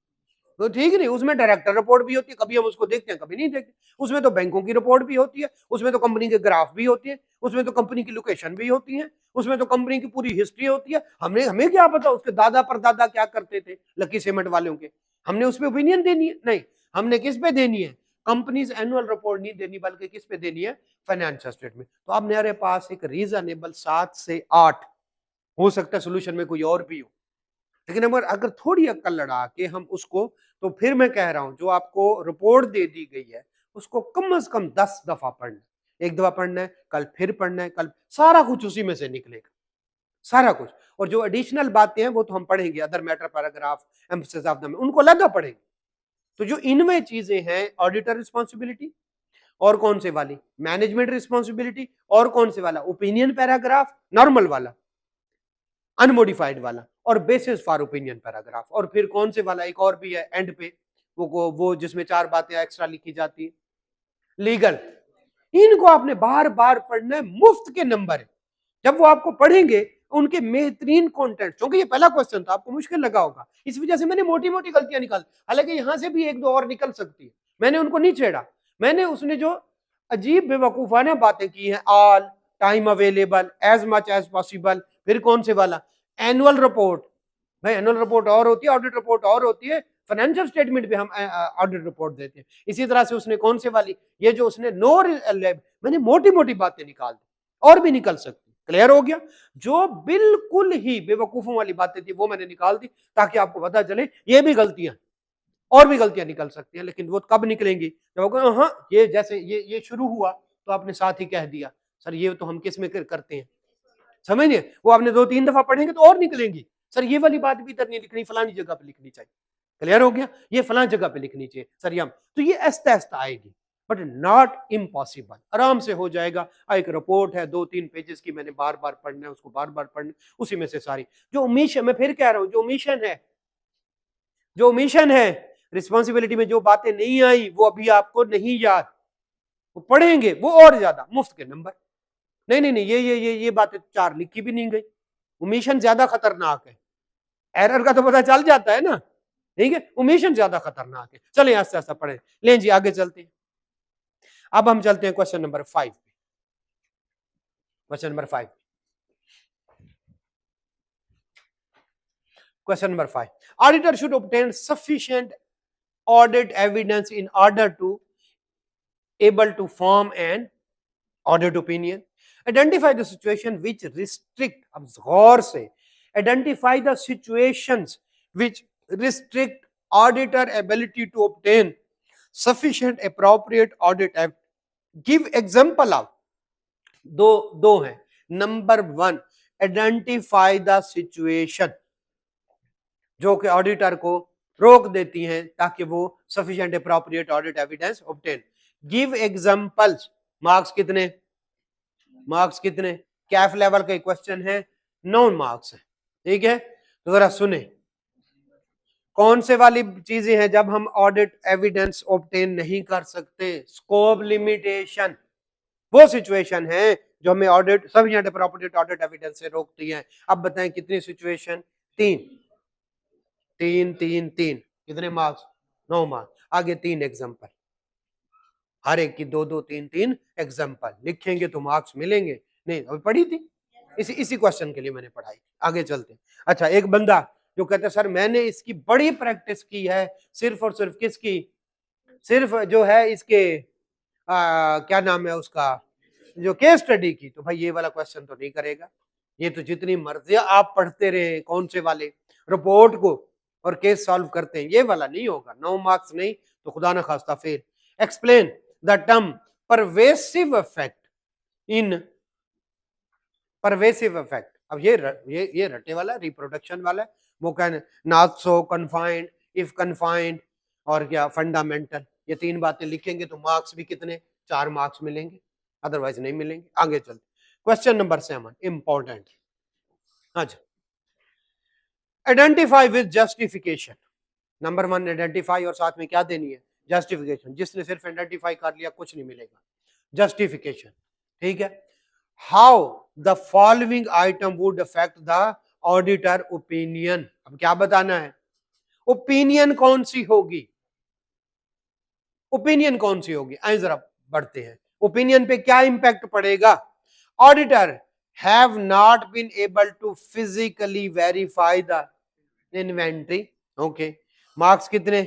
तो ठीक नहीं, उसमें डायरेक्टर रिपोर्ट भी होती है, कभी हम उसको देखते हैं कभी नहीं देखते। उसमें तो बैंकों की रिपोर्ट भी होती है, उसमें तो कंपनी के ग्राफ भी होती है, उसमें तो कंपनी की लोकेशन भी होती है, उसमें तो कंपनी की पूरी हिस्ट्री होती है। हमें क्या पता उसके दादा परदादा क्या करते थे लकी सीमेंट वालों के, हमने उस पर ओपिनियन देनी है? नहीं, हमने किस पे देनी है, कंपनीज एनुअल रिपोर्ट नहीं देनी बल्कि किस पे देनी है, फाइनेंशियल स्टेटमेंट। तो अब मेरे पास एक रीजनेबल 7 से 8 हो सकता है सोल्यूशन में कोई और भी हो, लेकिन अगर थोड़ी अक्ल लड़ा के हम उसको, तो फिर मैं कह रहा हूं जो आपको रिपोर्ट दे दी गई है उसको कम से कम 10 दफा पढ़ना, एक दफा पढ़ना है, कल फिर पढ़ना है, कल सारा कुछ उसी में से निकलेगा, सारा कुछ। और जो एडिशनल बातें हैं वो तो हम पढ़ेंगे, other matter paragraph, emphasis of the, उनको अलग पढ़ेंगे। तो जो इनमें चीजें हैं, ऑडिटर रिस्पॉन्सिबिलिटी, और कौन से वाली मैनेजमेंट रिस्पॉन्सिबिलिटी, और कौन से वाला ओपिनियन पैराग्राफ, नॉर्मल वाला, अनमोडिफाइड वाला, और बेसिस फॉर ओपिनियन पैराग्राफ, और फिर कौन से वाला एक और भी है एंड पे, वो जिसमें 4 बातें एक्स्ट्रा लिखी जाती है, लीगल। इनको आपने बार बार पढ़ना है, मुफ्त के नंबर है। जब वो आपको पढ़ेंगे उनके बेहतरीन कंटेंट, क्योंकि ये पहला क्वेश्चन था आपको मुश्किल लगा होगा, इस वजह से मैंने मोटी मोटी गलतियां निकाल, हालांकि यहां से भी एक दो और निकल सकती है, मैंने उनको नहीं छेड़ा। मैंने उसने जो अजीब बेवकूफाना बातें की हैं, all time available, as much as possible, फिर कौन से वाला एनुअल रिपोर्ट, भाई एनुअल रिपोर्ट और होती है, ऑडिट रिपोर्ट और होती है, फाइनेंशियल स्टेटमेंट पे हम ऑडिट रिपोर्ट देते हैं। इसी तरह से उसने कौन से वाली, ये जो उसने नो, मैंने मोटी मोटी बातें निकाल दी, और भी निकल सकती। क्लियर हो गया? जो बिल्कुल ही बेवकूफों वाली बातें थी वो मैंने निकाल दी, ताकि आपको पता चले ये भी गलतियां, और भी गलतियां निकल सकती हैं, लेकिन वो कब निकलेंगी जब हाँ ये जैसे ये शुरू हुआ तो आपने साथ ही कह दिया सर ये तो हम किस में करते हैं, समझिए, वो आपने 2-3 दफा पढ़ेंगे तो और निकलेंगी, सर ये वाली बात भी इधर नहीं लिखनी, फलानी जगह पे लिखनी चाहिए। क्लियर हो गया? ये फलानी जगह पे लिखनी चाहिए सर यम, तो ये आहिस्ता आहिस्ता आएगी, बट नॉट इम्पॉसिबल, आराम से हो जाएगा। एक रिपोर्ट है 2-3 पेजेस की, मैंने बार बार पढ़ना है, उसको बार बार पढ़ना, उसी में से सारी जो ओमिशन, मैं फिर कह रहा हूं, जो ओमिशन है रिस्पॉन्सिबिलिटी में, जो बातें नहीं आई वो अभी आपको नहीं याद, वो पढ़ेंगे वो और ज्यादा मुफ्त के नंबर। नहीं नहीं नहीं, ये बातें 4 लिखी भी नहीं गई, ओमिशन ज्यादा खतरनाक है, एरर का तो पता चल जाता है ना, ठीक है, ओमिशन ज्यादा खतरनाक है। चलिए आस्ते आस्ते पढ़े, लें जी आगे चलते हैं। अब हम चलते हैं क्वेश्चन नंबर 5 पे। Question number 5, question number 5, auditor should obtain sufficient audit evidence in order to able to form an audit opinion. Identify the situation which restrict, अब गौर से, identify the situations which restrict auditor ability to obtain sufficient appropriate audit. Give example of, दो हैं। Number 1, identify the situation जो कि auditor को रोक देती हैं ताकि वो sufficient appropriate audit evidence obtain. Give examples, marks कितने, कैफ लेवल का क्वेश्चन है, 9 मार्क्स है, ठीक है। तो जरा सुने, कौन से वाली चीजें हैं जब हम ऑडिट एविडेंस ऑब्टेन नहीं कर सकते, स्कोप लिमिटेशन, वो सिचुएशन है जो हमें audit sufficient appropriate audit evidence से रोकती है। अब बताएं कितनी सिचुएशन, 3 कितने मार्क्स, 9 मार्क्स। आगे 3 एग्जांपल, हर एक की 2-2 3-3 एग्जांपल लिखेंगे तो मार्क्स मिलेंगे। नहीं अभी पढ़ी थी, इसी क्वेश्चन के लिए मैंने पढ़ाई। आगे चलते हैं। अच्छा, एक बंदा जो कहता है सर मैंने इसकी बड़ी प्रैक्टिस की है, सिर्फ और सिर्फ किसकी, सिर्फ जो है इसके क्या नाम है उसका, जो केस स्टडी की। तो भाई ये वाला क्वेश्चन तो नहीं करेगा, ये तो जितनी मर्जी आप पढ़ते रहे कौन से वाले रिपोर्ट को और केस सॉल्व करते हैं, ये वाला नहीं होगा। 9 मार्क्स नहीं तो खुदा ना खास्ता fail. Explain the term pervasive effect in, pervasive effect, अब ये रटे वाला रिप्रोडक्शन वाला है, वो कहने not so confined, if confined, और क्या फंडामेंटल, ये 3 बातें लिखेंगे तो मार्क्स भी कितने, 4 मार्क्स मिलेंगे, अदरवाइज नहीं मिलेंगे। आगे चलते, क्वेश्चन नंबर 7 इंपॉर्टेंट। अच्छा, identify with justification. Number 1 identify, और साथ में क्या देनी है, जस्टिफिकेशन। जिसने सिर्फ आइडेंटिफाई कर लिया कुछ नहीं मिलेगा, जस्टिफिकेशन, ठीक है। How the following item would affect the auditor opinion, अब क्या बताना है, ओपिनियन कौन सी होगी, ओपिनियन कौन सी होगी। आइए जरा बढ़ते हैं, ओपिनियन पे क्या इंपैक्ट पड़ेगा। Auditor have not been able to physically verify the inventory, okay, marks कितने,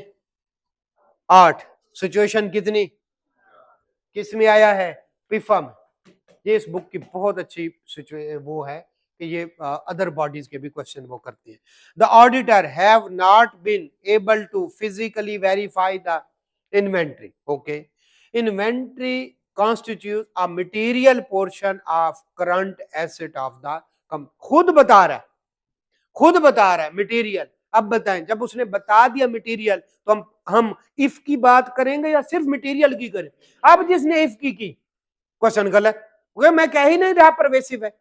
8। सिचुएशन कितनी, किस में आया है, पिफा में। ये इस बुक की बहुत अच्छी वो है कि ये अदर बॉडीज के भी क्वेश्चन वो करती है। The auditor have not been able to physically verify the inventory. Okay, inventory constitute a material portion of current asset of the company। खुद बता रहा है मटेरियल। अब बताएं, जब उसने बता दिया मटेरियल तो हम इफ की बात करेंगे या सिर्फ मटेरियल की करें? अब जिसने इफ की क्वेश्चन गलत, मैं कह ही नहीं रहा परवेसिव है,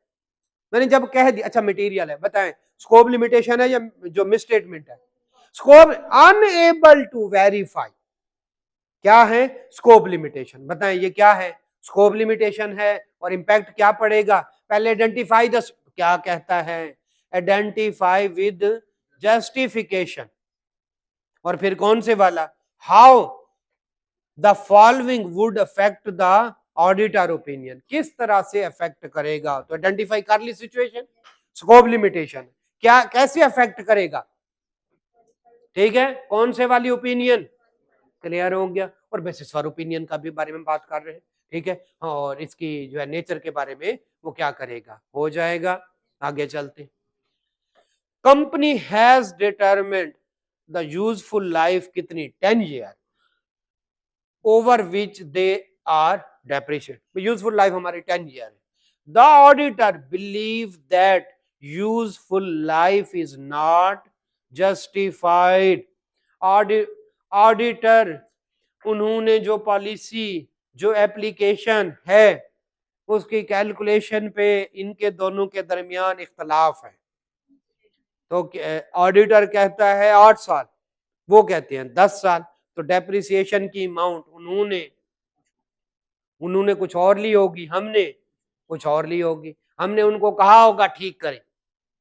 मैंने जब कह दिया अच्छा मटेरियल है, बताएं स्कोप लिमिटेशन है या जो मिस स्टेटमेंट है? स्कोप अनएबल टू वेरीफाई क्या है, स्कोप लिमिटेशन। बताएं ये क्या है, स्कोप लिमिटेशन है। और इंपैक्ट क्या पड़ेगा, पहले आइडेंटिफाई द, क्या कहता है, आइडेंटिफाई विद जस्टिफिकेशन। और फिर कौन से वाला, how the following would affect the auditor opinion, किस तरह से अफेक्ट करेगा। तो आइडेंटिफाई कर ली सिचुएशन, स्कोप लिमिटेशन क्या कैसे अफेक्ट करेगा, ठीक है, कौन से वाली ओपिनियन, क्लियर हो गया। और बेसिस फॉर ओपिनियन का भी बारे में बात कर रहे हैं, ठीक है। और इसकी जो है नेचर के बारे में वो क्या करेगा, हो जाएगा। आगे चलते, company has determined the useful life कितनी, 10 year, over which they are depreciate. Useful life हमारी 10 ईयर है। The auditor believe that useful life is not justified. Auditor उन्होंने जो पॉलिसी, जो एप्लीकेशन है, उसकी कैलकुलेशन पे इनके दोनों के दरमियान इख्तलाफ है। तो ऑडिटर कहता है 8 साल, वो कहते हैं 10 साल। तो डेप्रिसिएशन की अमाउंट उन्होंने कुछ और ली होगी, हमने कुछ और ली होगी। हमने उनको कहा होगा ठीक करें,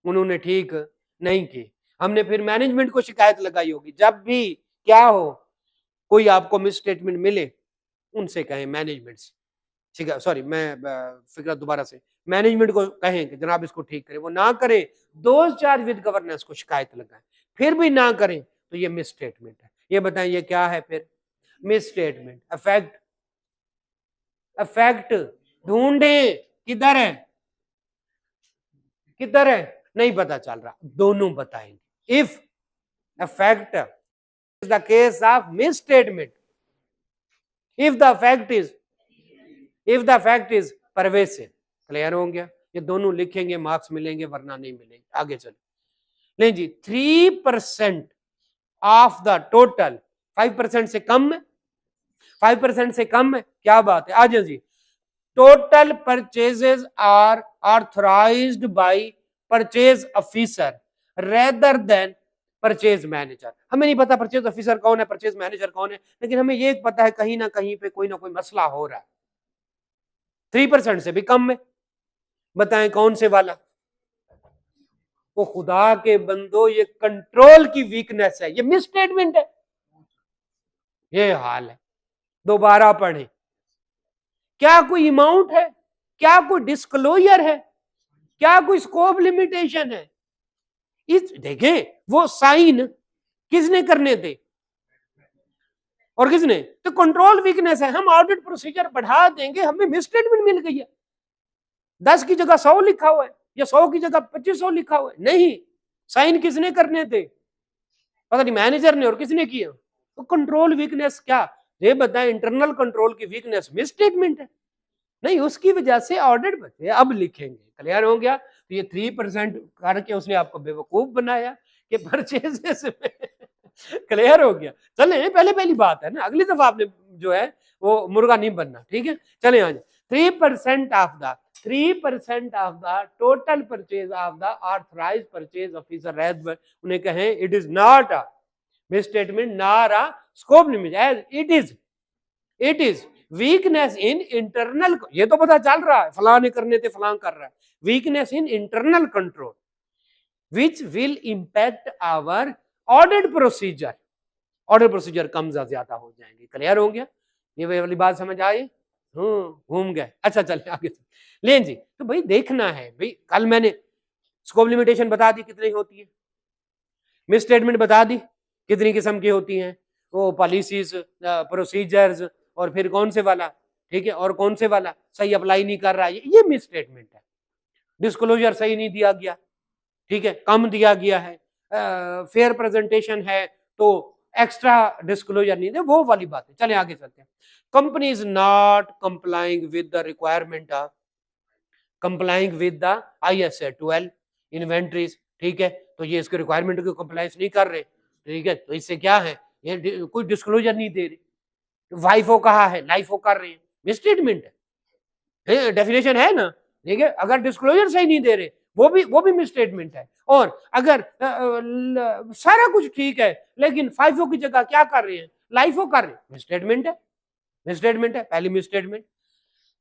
उन्होंने ठीक नहीं की। हमने फिर मैनेजमेंट को शिकायत लगाई होगी। जब भी क्या हो, कोई आपको मिस स्टेटमेंट मिले, उनसे कहें मैनेजमेंट से, ठीक है, सॉरी मैं फिक्र दोबारा से, मैनेजमेंट को कहें कि जनाब इसको ठीक करें। वो ना करें, दोज चार्ज विद गवर्नेंस को शिकायत लगाएं। फिर भी ना करें तो ये मिस स्टेटमेंट है। ये बताएं ये क्या है फिर, मिस स्टेटमेंट। अफेक्ट ढूंढे, किधर है नहीं पता चल रहा, दोनों बताएंगे। If affect is the case of miss statement, if the fact is pervasive. Clear हो गया, ये दोनों लिखेंगे, मार्क्स मिलेंगे वरना नहीं मिलेंगे। आगे चलो, नहीं जी, 3% ऑफ द टोटल, 5% से कम है, 5% से कम है, क्या बात है। आज जी, total purchases are authorized by purchase officer rather than purchase manager. हमें नहीं पता परचेज ऑफिसर कौन है, परचेज मैनेजर कौन है, लेकिन हमें ये पता है कहीं ना कहीं पे कोई ना कोई मसला हो रहा है। 3% से भी कम है, बताएं कौन से वाला। वो खुदा के बंदो, ये कंट्रोल की वीकनेस है, ये मिस स्टेटमेंट है, ये हाल है। दोबारा पढ़ें, क्या कोई अमाउंट है, क्या कोई डिस्क्लोजर है, क्या कोई स्कोप लिमिटेशन है। इस देखें, वो साइन किसने करने थे और किसने, तो कंट्रोल वीकनेस है। हम ऑडिट प्रोसीजर बढ़ा देंगे, हमें मिस स्टेटमेंट मिल गई है, 10 की जगह 100 लिखा हुआ है या 100 की जगह 2500 लिखा हुआ है। नहीं, साइन किसने करने थे, पता नहीं मैनेजर ने, और किसने किया, तो कंट्रोल वीकनेस। क्या ये बताएं, इंटरनल कंट्रोल की वीकनेस मिस स्टेटमेंट है नहीं, उसकी वजह से ऑडिट बचे। अब लिखेंगे, क्लियर हो गया। तो ये 3% करके उसने आपको बेवकूफ बनाया कि परचेजेस में क्लियर हो गया। चले, पहली बात है ना, अगली दफा आपने जो है वो मुर्गा नहीं बनना, ठीक है। चले आज 3% of the total purchase of the authorised purchase officer rather, उन्हें कहें it is not a misstatement nor a scope limit, as it is weakness in internal, ये तो पता चल रहा है फलां ने करने थे, फलां कर रहा है, weakness in internal control which will impact our audit procedure. Audit procedure कम ज्यादा हो जाएंगे। क्लियर हो गया, ये वाली बात समझ आई, घूम गए। अच्छा चले आगे ले जी। तो भाई देखना है भाई, कल मैंने स्कोप लिमिटेशन बता दी कितनी होती है, मिस स्टेटमेंट बता दी कितनी किस्म की होती हैं, वो पॉलिसीज, प्रोसीजर्स, और फिर कौन से वाला, ठीक है, और कौन से वाला सही अप्लाई नहीं कर रहा है, ये मिस स्टेटमेंट है। डिस्क्लोजर सही नहीं दिया गया, ठीक है, कम दिया गया है, फेयर प्रेजेंटेशन है तो एक्स्ट्रा डिस्क्लोजर नहीं दे, वो वाली बात है। चले आगे चलते हैं। Company is not complying with the requirement of complying with the ISA 12 inventories, ठीक है, तो ये इसके रिक्वायरमेंट की कंप्लायंस नहीं कर रहे, ठीक है, तो इससे क्या है, ये कोई डिस्क्लोजर नहीं दे रहे। वाइफो कहा है, लाइफो कर रहे हैं, मिसस्टेटमेंट है, डेफिनेशन है ना, ठीक है। अगर डिस्क्लोजर सही नहीं दे रहे, वो भी मिसस्टेटमेंट है। और अगर सारा कुछ ठीक है लेकिन फाइफो की जगह क्या कर रहे हैं, लाइफो कर रहे हैं, मिसस्टेटमेंट है, मिसस्टेटमेंट है, पहली misstatement.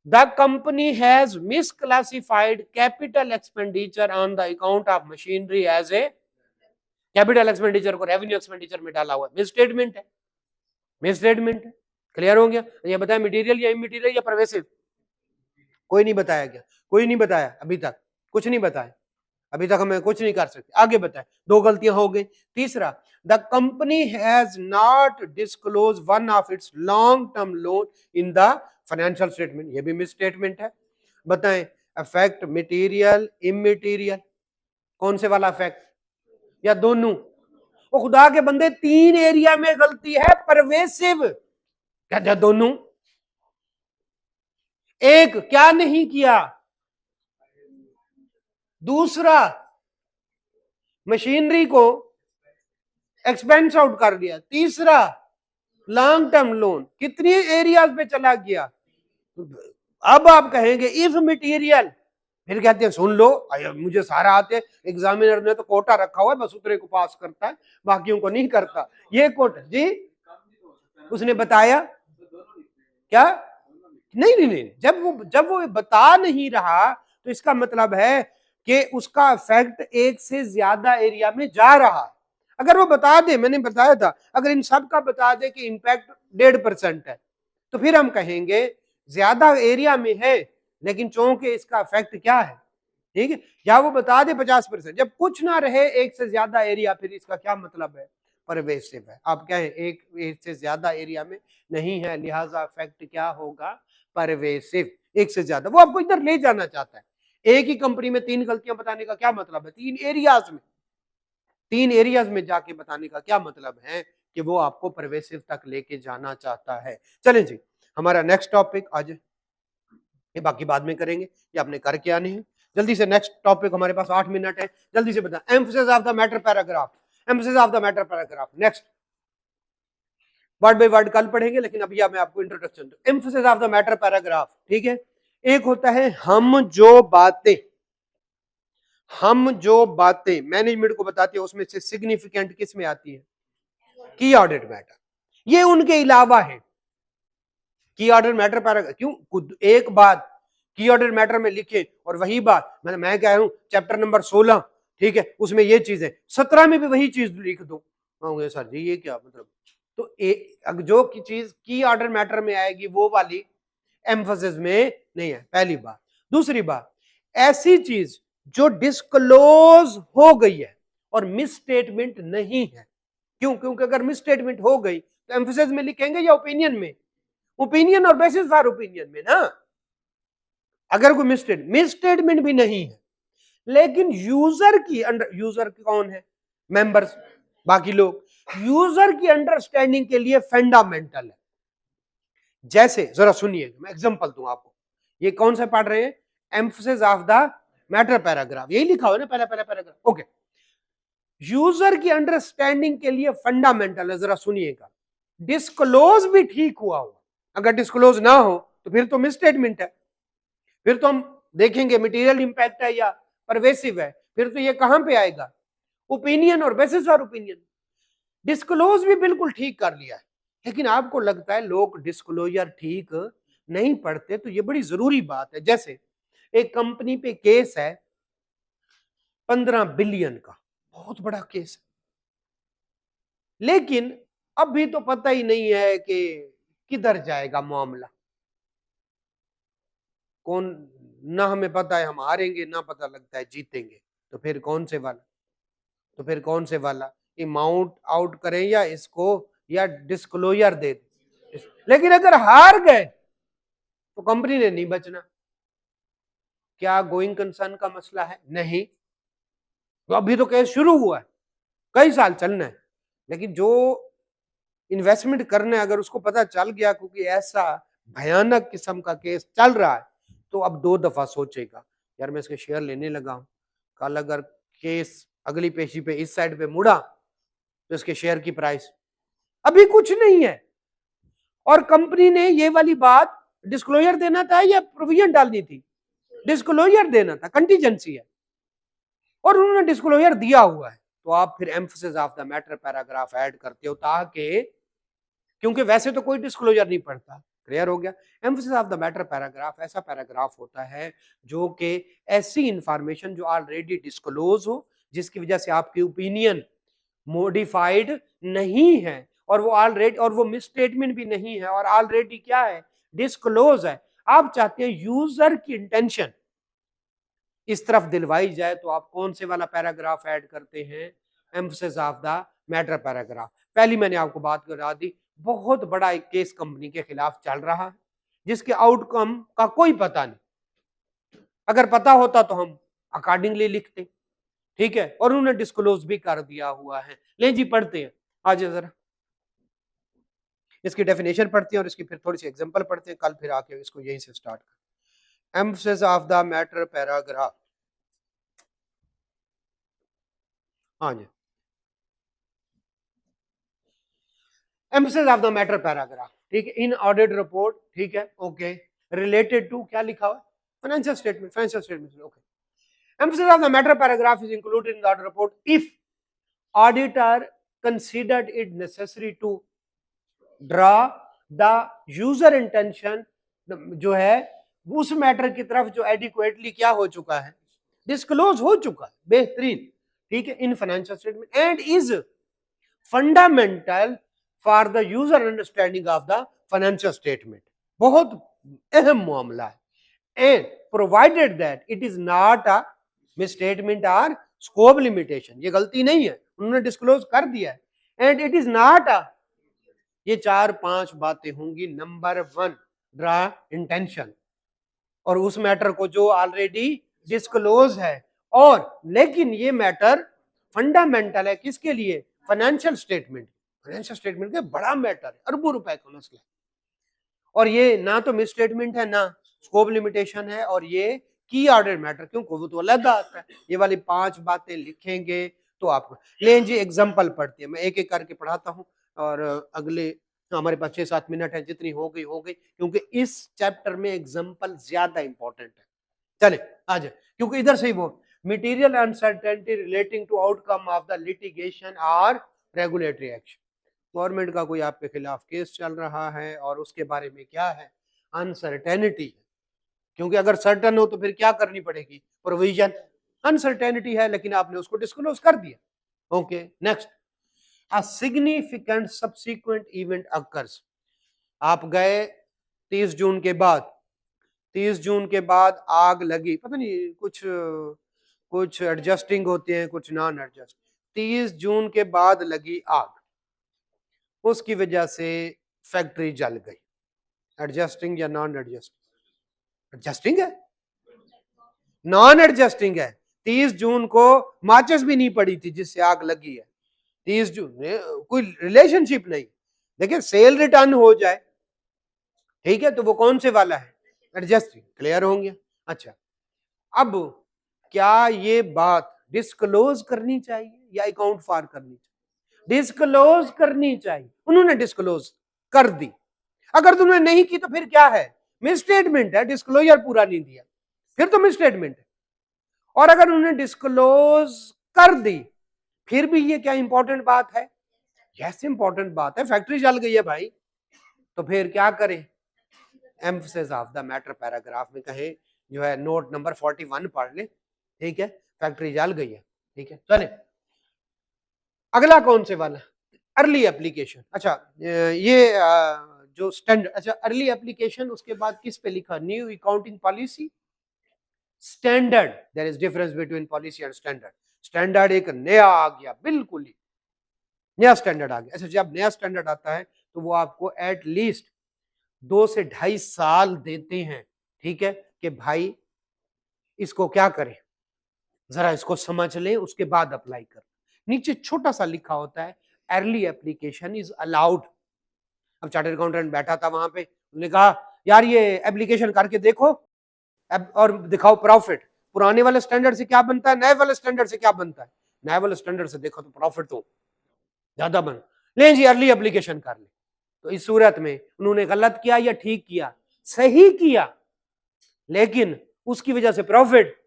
The company has misclassified capital expenditure on the account of machinery as a capital expenditure को revenue expenditure में डाला हुआ है, मिसस्टेटमेंट है, मिसस्टेटमेंट है। क्लियर हो गया? ये बताया मटेरियल या इमटेरियल या परवेसिव, कोई नहीं बताया गया, कोई नहीं बताया अभी तक, कुछ नहीं बताया अभी तक, हमें कुछ नहीं कर सकते। आगे बताए, दो गलतियां हो गई। तीसरा, the company has not disclose one of its long term loan in the financial statement, ये भी मिस स्टेटमेंट है। बताएं, अफेक्ट मटेरियल इमटेरियल, कौन से वाला अफेक्ट, या दोनों? वो खुदा के बंदे, तीन एरिया में गलती है, परवेसिव, क्या दोनों? एक, क्या नहीं किया, दूसरा मशीनरी को एक्सपेंस आउट कर दिया, तीसरा लॉन्ग टर्म लोन कितनी एरियाज पे चला गया। अब आप कहेंगे इफ मटेरियल, फिर कहते हैं सुन लो, मुझे सारा आते, एग्जामिनर ने तो कोटा रखा हुआ है, बस उतरे को पास करता है, बाकियों को नहीं करता। ये कोटा जी उसने बताया क्या? नहीं नहीं नहीं, जब वो बता नहीं रहा तो इसका मतलब है कि उसका इफेक्ट एक से ज्यादा एरिया में जा रहा है। अगर वो बता दे, मैंने बताया था, अगर इन सब का बता दे कि इंपैक्ट 1.5% है, तो फिर हम कहेंगे ज्यादा एरिया में है लेकिन चूंकि इसका इफेक्ट क्या है, ठीक है। या वो बता दे 50%, जब कुछ ना रहे एक से ज्यादा एरिया, फिर इसका क्या मतलब है, परवेसिव है। आप कहें एक से ज्यादा एरिया में नहीं है, लिहाजा इफेक्ट क्या होगा, परवेसिव, एक से ज्यादा। वो आपको इधर ले जाना चाहता है। एक ही कंपनी में तीन गलतियां बताने का क्या मतलब है, तीन एरियाज में जाके बताने का क्या मतलब है कि वो आपको परवेसिव तक लेके जाना चाहता है। चलें जी, हमारा नेक्स्ट टॉपिक आज, ये बाकी बाद में करेंगे, ये आपने कर क्या नहीं है। जल्दी से नेक्स्ट टॉपिक, हमारे पास 8 मिनट है, जल्दी से बता। Emphasis of the matter paragraph, emphasis of the matter paragraph, next word by word कल पढ़ेंगे, लेकिन अभी मैं आपको इंट्रोडक्शन दूं। Emphasis of the matter paragraph, ठीक है। एक होता है हम जो बातें मैनेजमेंट को बताते हैं, उसमें से सिग्निफिकेंट किस में आती है, की ऑर्डर्ड मैटर। ये उनके अलावा है की ऑर्डर मैटर पैराग्राफ। क्यों एक बात की ऑर्डर मैटर में लिखे और वही बात मैं कह रहा हूं चैप्टर नंबर 16, ठीक है, उसमें ये चीज है, 17 में भी वही चीज लिख दो, सर जी ये क्या मतलब। तो जो की चीज की ऑर्डर मैटर में आएगी वो वाली एम्फसिस में नहीं है, पहली बात। दूसरी बात, ऐसी चीज जो डिस्क्लोज हो गई है और मिस स्टेटमेंट नहीं है। क्योंकि अगर मिस स्टेटमेंट हो गई तो एम्फसिस में लिखेंगे या ओपिनियन में, ओपिनियन और बेसिस फॉर ओपिनियन में ना। अगर कोई मिस स्टेटमेंट भी नहीं है लेकिन यूजर कौन है, मेंबर्स, बाकी लोग, यूजर की अंडरस्टैंडिंग के लिए फंडामेंटल है। जैसे जरा सुनिए, मैं एग्जांपल दूं आपको। ये कौन सा पढ़ रहे हैं, emphasis of the matter paragraph, यही लिखा हुआ है ना, पहला पैराग्राफ, ओके। यूजर की अंडरस्टैंडिंग के लिए फंडामेंटल है, जरा सुनिएगा। डिस्क्लोज भी ठीक हुआ हो, अगर डिस्क्लोज ना हो तो फिर तो मिस स्टेटमेंट है, फिर तो हम देखेंगे मटेरियल इंपैक्ट है या परवेसिव है, फिर तो ये कहां पे आएगा, ओपिनियन और बेसिस फॉर ओपिनियन। डिस्क्लोज भी बिल्कुल ठीक कर लिया है, लेकिन आपको लगता है लोग डिस्क्लोजर ठीक नहीं पढ़ते, तो ये बड़ी जरूरी बात है। जैसे एक कंपनी पे केस है 15 बिलियन का, बहुत बड़ा केस है, लेकिन अभी तो पता ही नहीं है कि किधर जाएगा मामला, कौन, ना हमें पता है हम हारेंगे, ना पता लगता है जीतेंगे, तो फिर कौन से वाला, अमाउंट आउट करें या इसको या डिस्क्लोजर दे दे। लेकिन अगर हार गए तो कंपनी ने नहीं बचना। क्या गोइंग कंसर्न का मसला है? नहीं, तो अभी तो केस शुरू हुआ है, कई साल चलना है। लेकिन जो इन्वेस्टमेंट करना है, अगर उसको पता चल गया क्योंकि ऐसा भयानक किस्म का केस चल रहा है, तो अब 2 दफा सोचेगा, यार मैं इसके शेयर लेने लगा हूं, कल अगर केस अगली पेशी पे इस साइड पे मुड़ा तो इसके शेयर की प्राइस अभी कुछ नहीं है। और कंपनी ने ये वाली बात डिस्क्लोजर देना था या प्रोविजन डालनी थी? डिस्क्लोजर देना था, कंटीजेंसी है, और उन्होंने डिस्क्लोजर दिया हुआ है। तो आप फिर emphasis of the matter paragraph add करते हो, ताकि, क्योंकि वैसे तो कोई डिस्क्लोजर नहीं पड़ता। क्लियर हो गया? Emphasis of the matter paragraph ऐसा पैराग्राफ होता है जो कि ऐसी इंफॉर्मेशन जो ऑलरेडी डिस्क्लोज हो, जिसकी वजह से आपकी ओपिनियन मॉडिफाइड नहीं है, और वो ऑलरेडी, और वो मिसस्टेटमेंट भी नहीं है, और ऑलरेडी क्या है, डिस्क्लोज है। आप चाहते हैं यूजर की इंटेंशन इस तरफ दिलवाई जाए, तो आप कौन से वाला पैराग्राफ ऐड करते हैं? Emphasis of the matter paragraph. पहली मैंने आपको बात करा दी, बहुत बड़ा एक केस कंपनी के खिलाफ चल रहा है जिसके आउटकम का कोई पता नहीं। अगर पता होता तो हम अकॉर्डिंगली लिखते, ठीक है, और उन्होंने डिस्क्लोज भी कर दिया हुआ है। ले जी पढ़ते हैं, आज जरा इसकी डेफिनेशन पढ़ते हैं और इसकी फिर थोड़ी सी एग्जांपल पढ़ते हैं, कल फिर आके इसको यहीं से स्टार्ट करें। Emphasis of the matter paragraph, हाँ जी, emphasis of the matter paragraph, ठीक है, इन ऑडिट रिपोर्ट, ठीक है, ओके, रिलेटेड टू, क्या लिखा हुआ है, financial statement, financial statement, okay. Emphasis of the matter paragraph is included in the audit report if auditor considered it necessary to draw the user intention, जो है उस matter की तरफ जो एडिक्वेटली क्या हो चुका है, डिस्क्लोज हो चुका है, बेहतरीन, ठीक है, इन financial statement, and is fundamental for the user understanding of the financial statement. बहुत अहम मामला है। And provided that it is not a misstatement और स्कोप लिमिटेशन, ये गलती नहीं है, उन्होंने डिस्क्लोज कर दिया है, एंड इट इज नॉट अ, ये 4-5 बातें होंगी। नंबर 1, ड्रा इंटेंशन, और उस मैटर को जो ऑलरेडी डिस्क्लोज है, और लेकिन ये मैटर फंडामेंटल है किसके लिए? Financial statement. फाइनेंशियल स्टेटमेंट का बड़ा मैटर है, अरबों रुपए का मसला है, और ये ना तो मिस स्टेटमेंट है ना स्कोप लिमिटेशन है, और ये की ऑर्डर मैटर, क्योंकि वो तो अलग आता है। ये वाली 5 बातें लिखेंगे तो आपको, लें जी एग्जांपल पढ़ते हैं, मैं एक एक करके पढ़ाता हूं, और अगले हमारे पास 6-7 मिनट है, जितनी हो गई, क्योंकि इस चैप्टर में एग्जांपल ज्यादा इंपॉर्टेंट है। चले आज, क्योंकि इधर से ही वो material uncertainty relating to outcome of the litigation और रेगुलेटरी एक्शन, गवर्नमेंट का कोई आपके खिलाफ केस चल रहा है और उसके बारे में क्या है, अनसर्टेनिटी है, क्योंकि अगर सर्टन हो तो फिर क्या करनी पड़ेगी, प्रोविजन। अनसर्टेनिटी है लेकिन आपने उसको डिस्क्लोज कर दिया, okay. Next, a significant subsequent event occurs, आप गए 30 जून के बाद, 30 जून के बाद आग लगी, पता नहीं कुछ एडजस्टिंग होते हैं, कुछ नॉन एडजस्ट। 30 जून के बाद लगी आग, उसकी वजह से फैक्ट्री जल गई, एडजस्टिंग या नॉन एडजस्टिंग? एडजस्टिंग है, नॉन एडजस्टिंग है। 30 जून को माचिस भी नहीं पड़ी थी जिससे आग लगी है, 30 जून में कोई रिलेशनशिप नहीं। देखिए सेल रिटर्न हो जाए, ठीक है, तो वो कौन से वाला है, एडजस्टिंग। क्लियर होंगे? अच्छा, अब क्या ये बात डिस्क्लोज करनी चाहिए या अकाउंट फॉर करनी चाहिए? डिस्क्लोज करनी चाहिए, उन्होंने डिस्क्लोज कर दी। अगर तुमने नहीं की तो फिर क्या है, मिसस्टेटमेंट है, डिस्क्लोजर पूरा नहीं दिया, फिर तो मिसस्टेटमेंट है। और अगर उन्होंने डिस्क्लोज कर दी, फिर भी ये क्या इंपॉर्टेंट बात है? यस इंपॉर्टेंट बात है, फैक्ट्री जल गई है भाई, तो फिर क्या करें? Emphasis of the matter paragraph में कहें, जो है नोट नंबर 41 पढ़ ले, ठीक है, फैक्ट्री जल गई है, ठीक है। चले अगला कौन से वाला, अर्ली एप्लीकेशन। अच्छा, ये जो स्टैंडर्ड, अच्छा अर्ली एप्लीकेशन, उसके बाद किस पे लिखा, new accounting policy, standard. There is difference between policy and standard. Standard एक नया आ गया बिल्कुल ही, नया स्टैंडर्ड आ गया। अच्छा, जब नया स्टैंडर्ड आता है तो वो आपको एट लीस्ट 2 से 2.5 साल देते हैं, ठीक है, कि भाई इसको क्या करें, जरा इसको समझ लें, उसके बाद अप्लाई कर। नीचे छोटा सा लिखा होता है अर्ली एप्लीकेशन इज अलाउड। अब चार्टर्ड अकाउंटेंट बैठा था वहां पे, उन्होंने कहा यार ये एप्लीकेशन करके देखो और दिखाओ प्रॉफिट। पुराने वाले स्टैंडर्ड से क्या बनता है, नए वाले स्टैंडर्ड से क्या बनता है? नए वाले स्टैंडर्ड से देखो तो प्रॉफिट तो ज्यादा बन, ले जी अर्ली एप्लीकेशन कर ले। तो इस सूरत में उन्होंने गलत किया या ठीक किया? सही किया, लेकिन उसकी वजह से प्रॉफिट।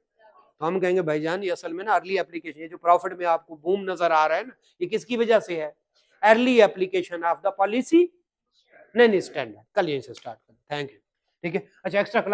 तो हम कहेंगे भाईजान ये असल में ना अर्ली एप्लीकेशन, ये जो प्रॉफिट में आपको बूम नजर आ रहा है ना, ये किसकी वजह से है? Early application of the policy, नहीं स्टैंडर्ड। कल यहीं से स्टार्ट करें। Thank you. ठीक है। अच्छा, एक्स्ट्रा क्लास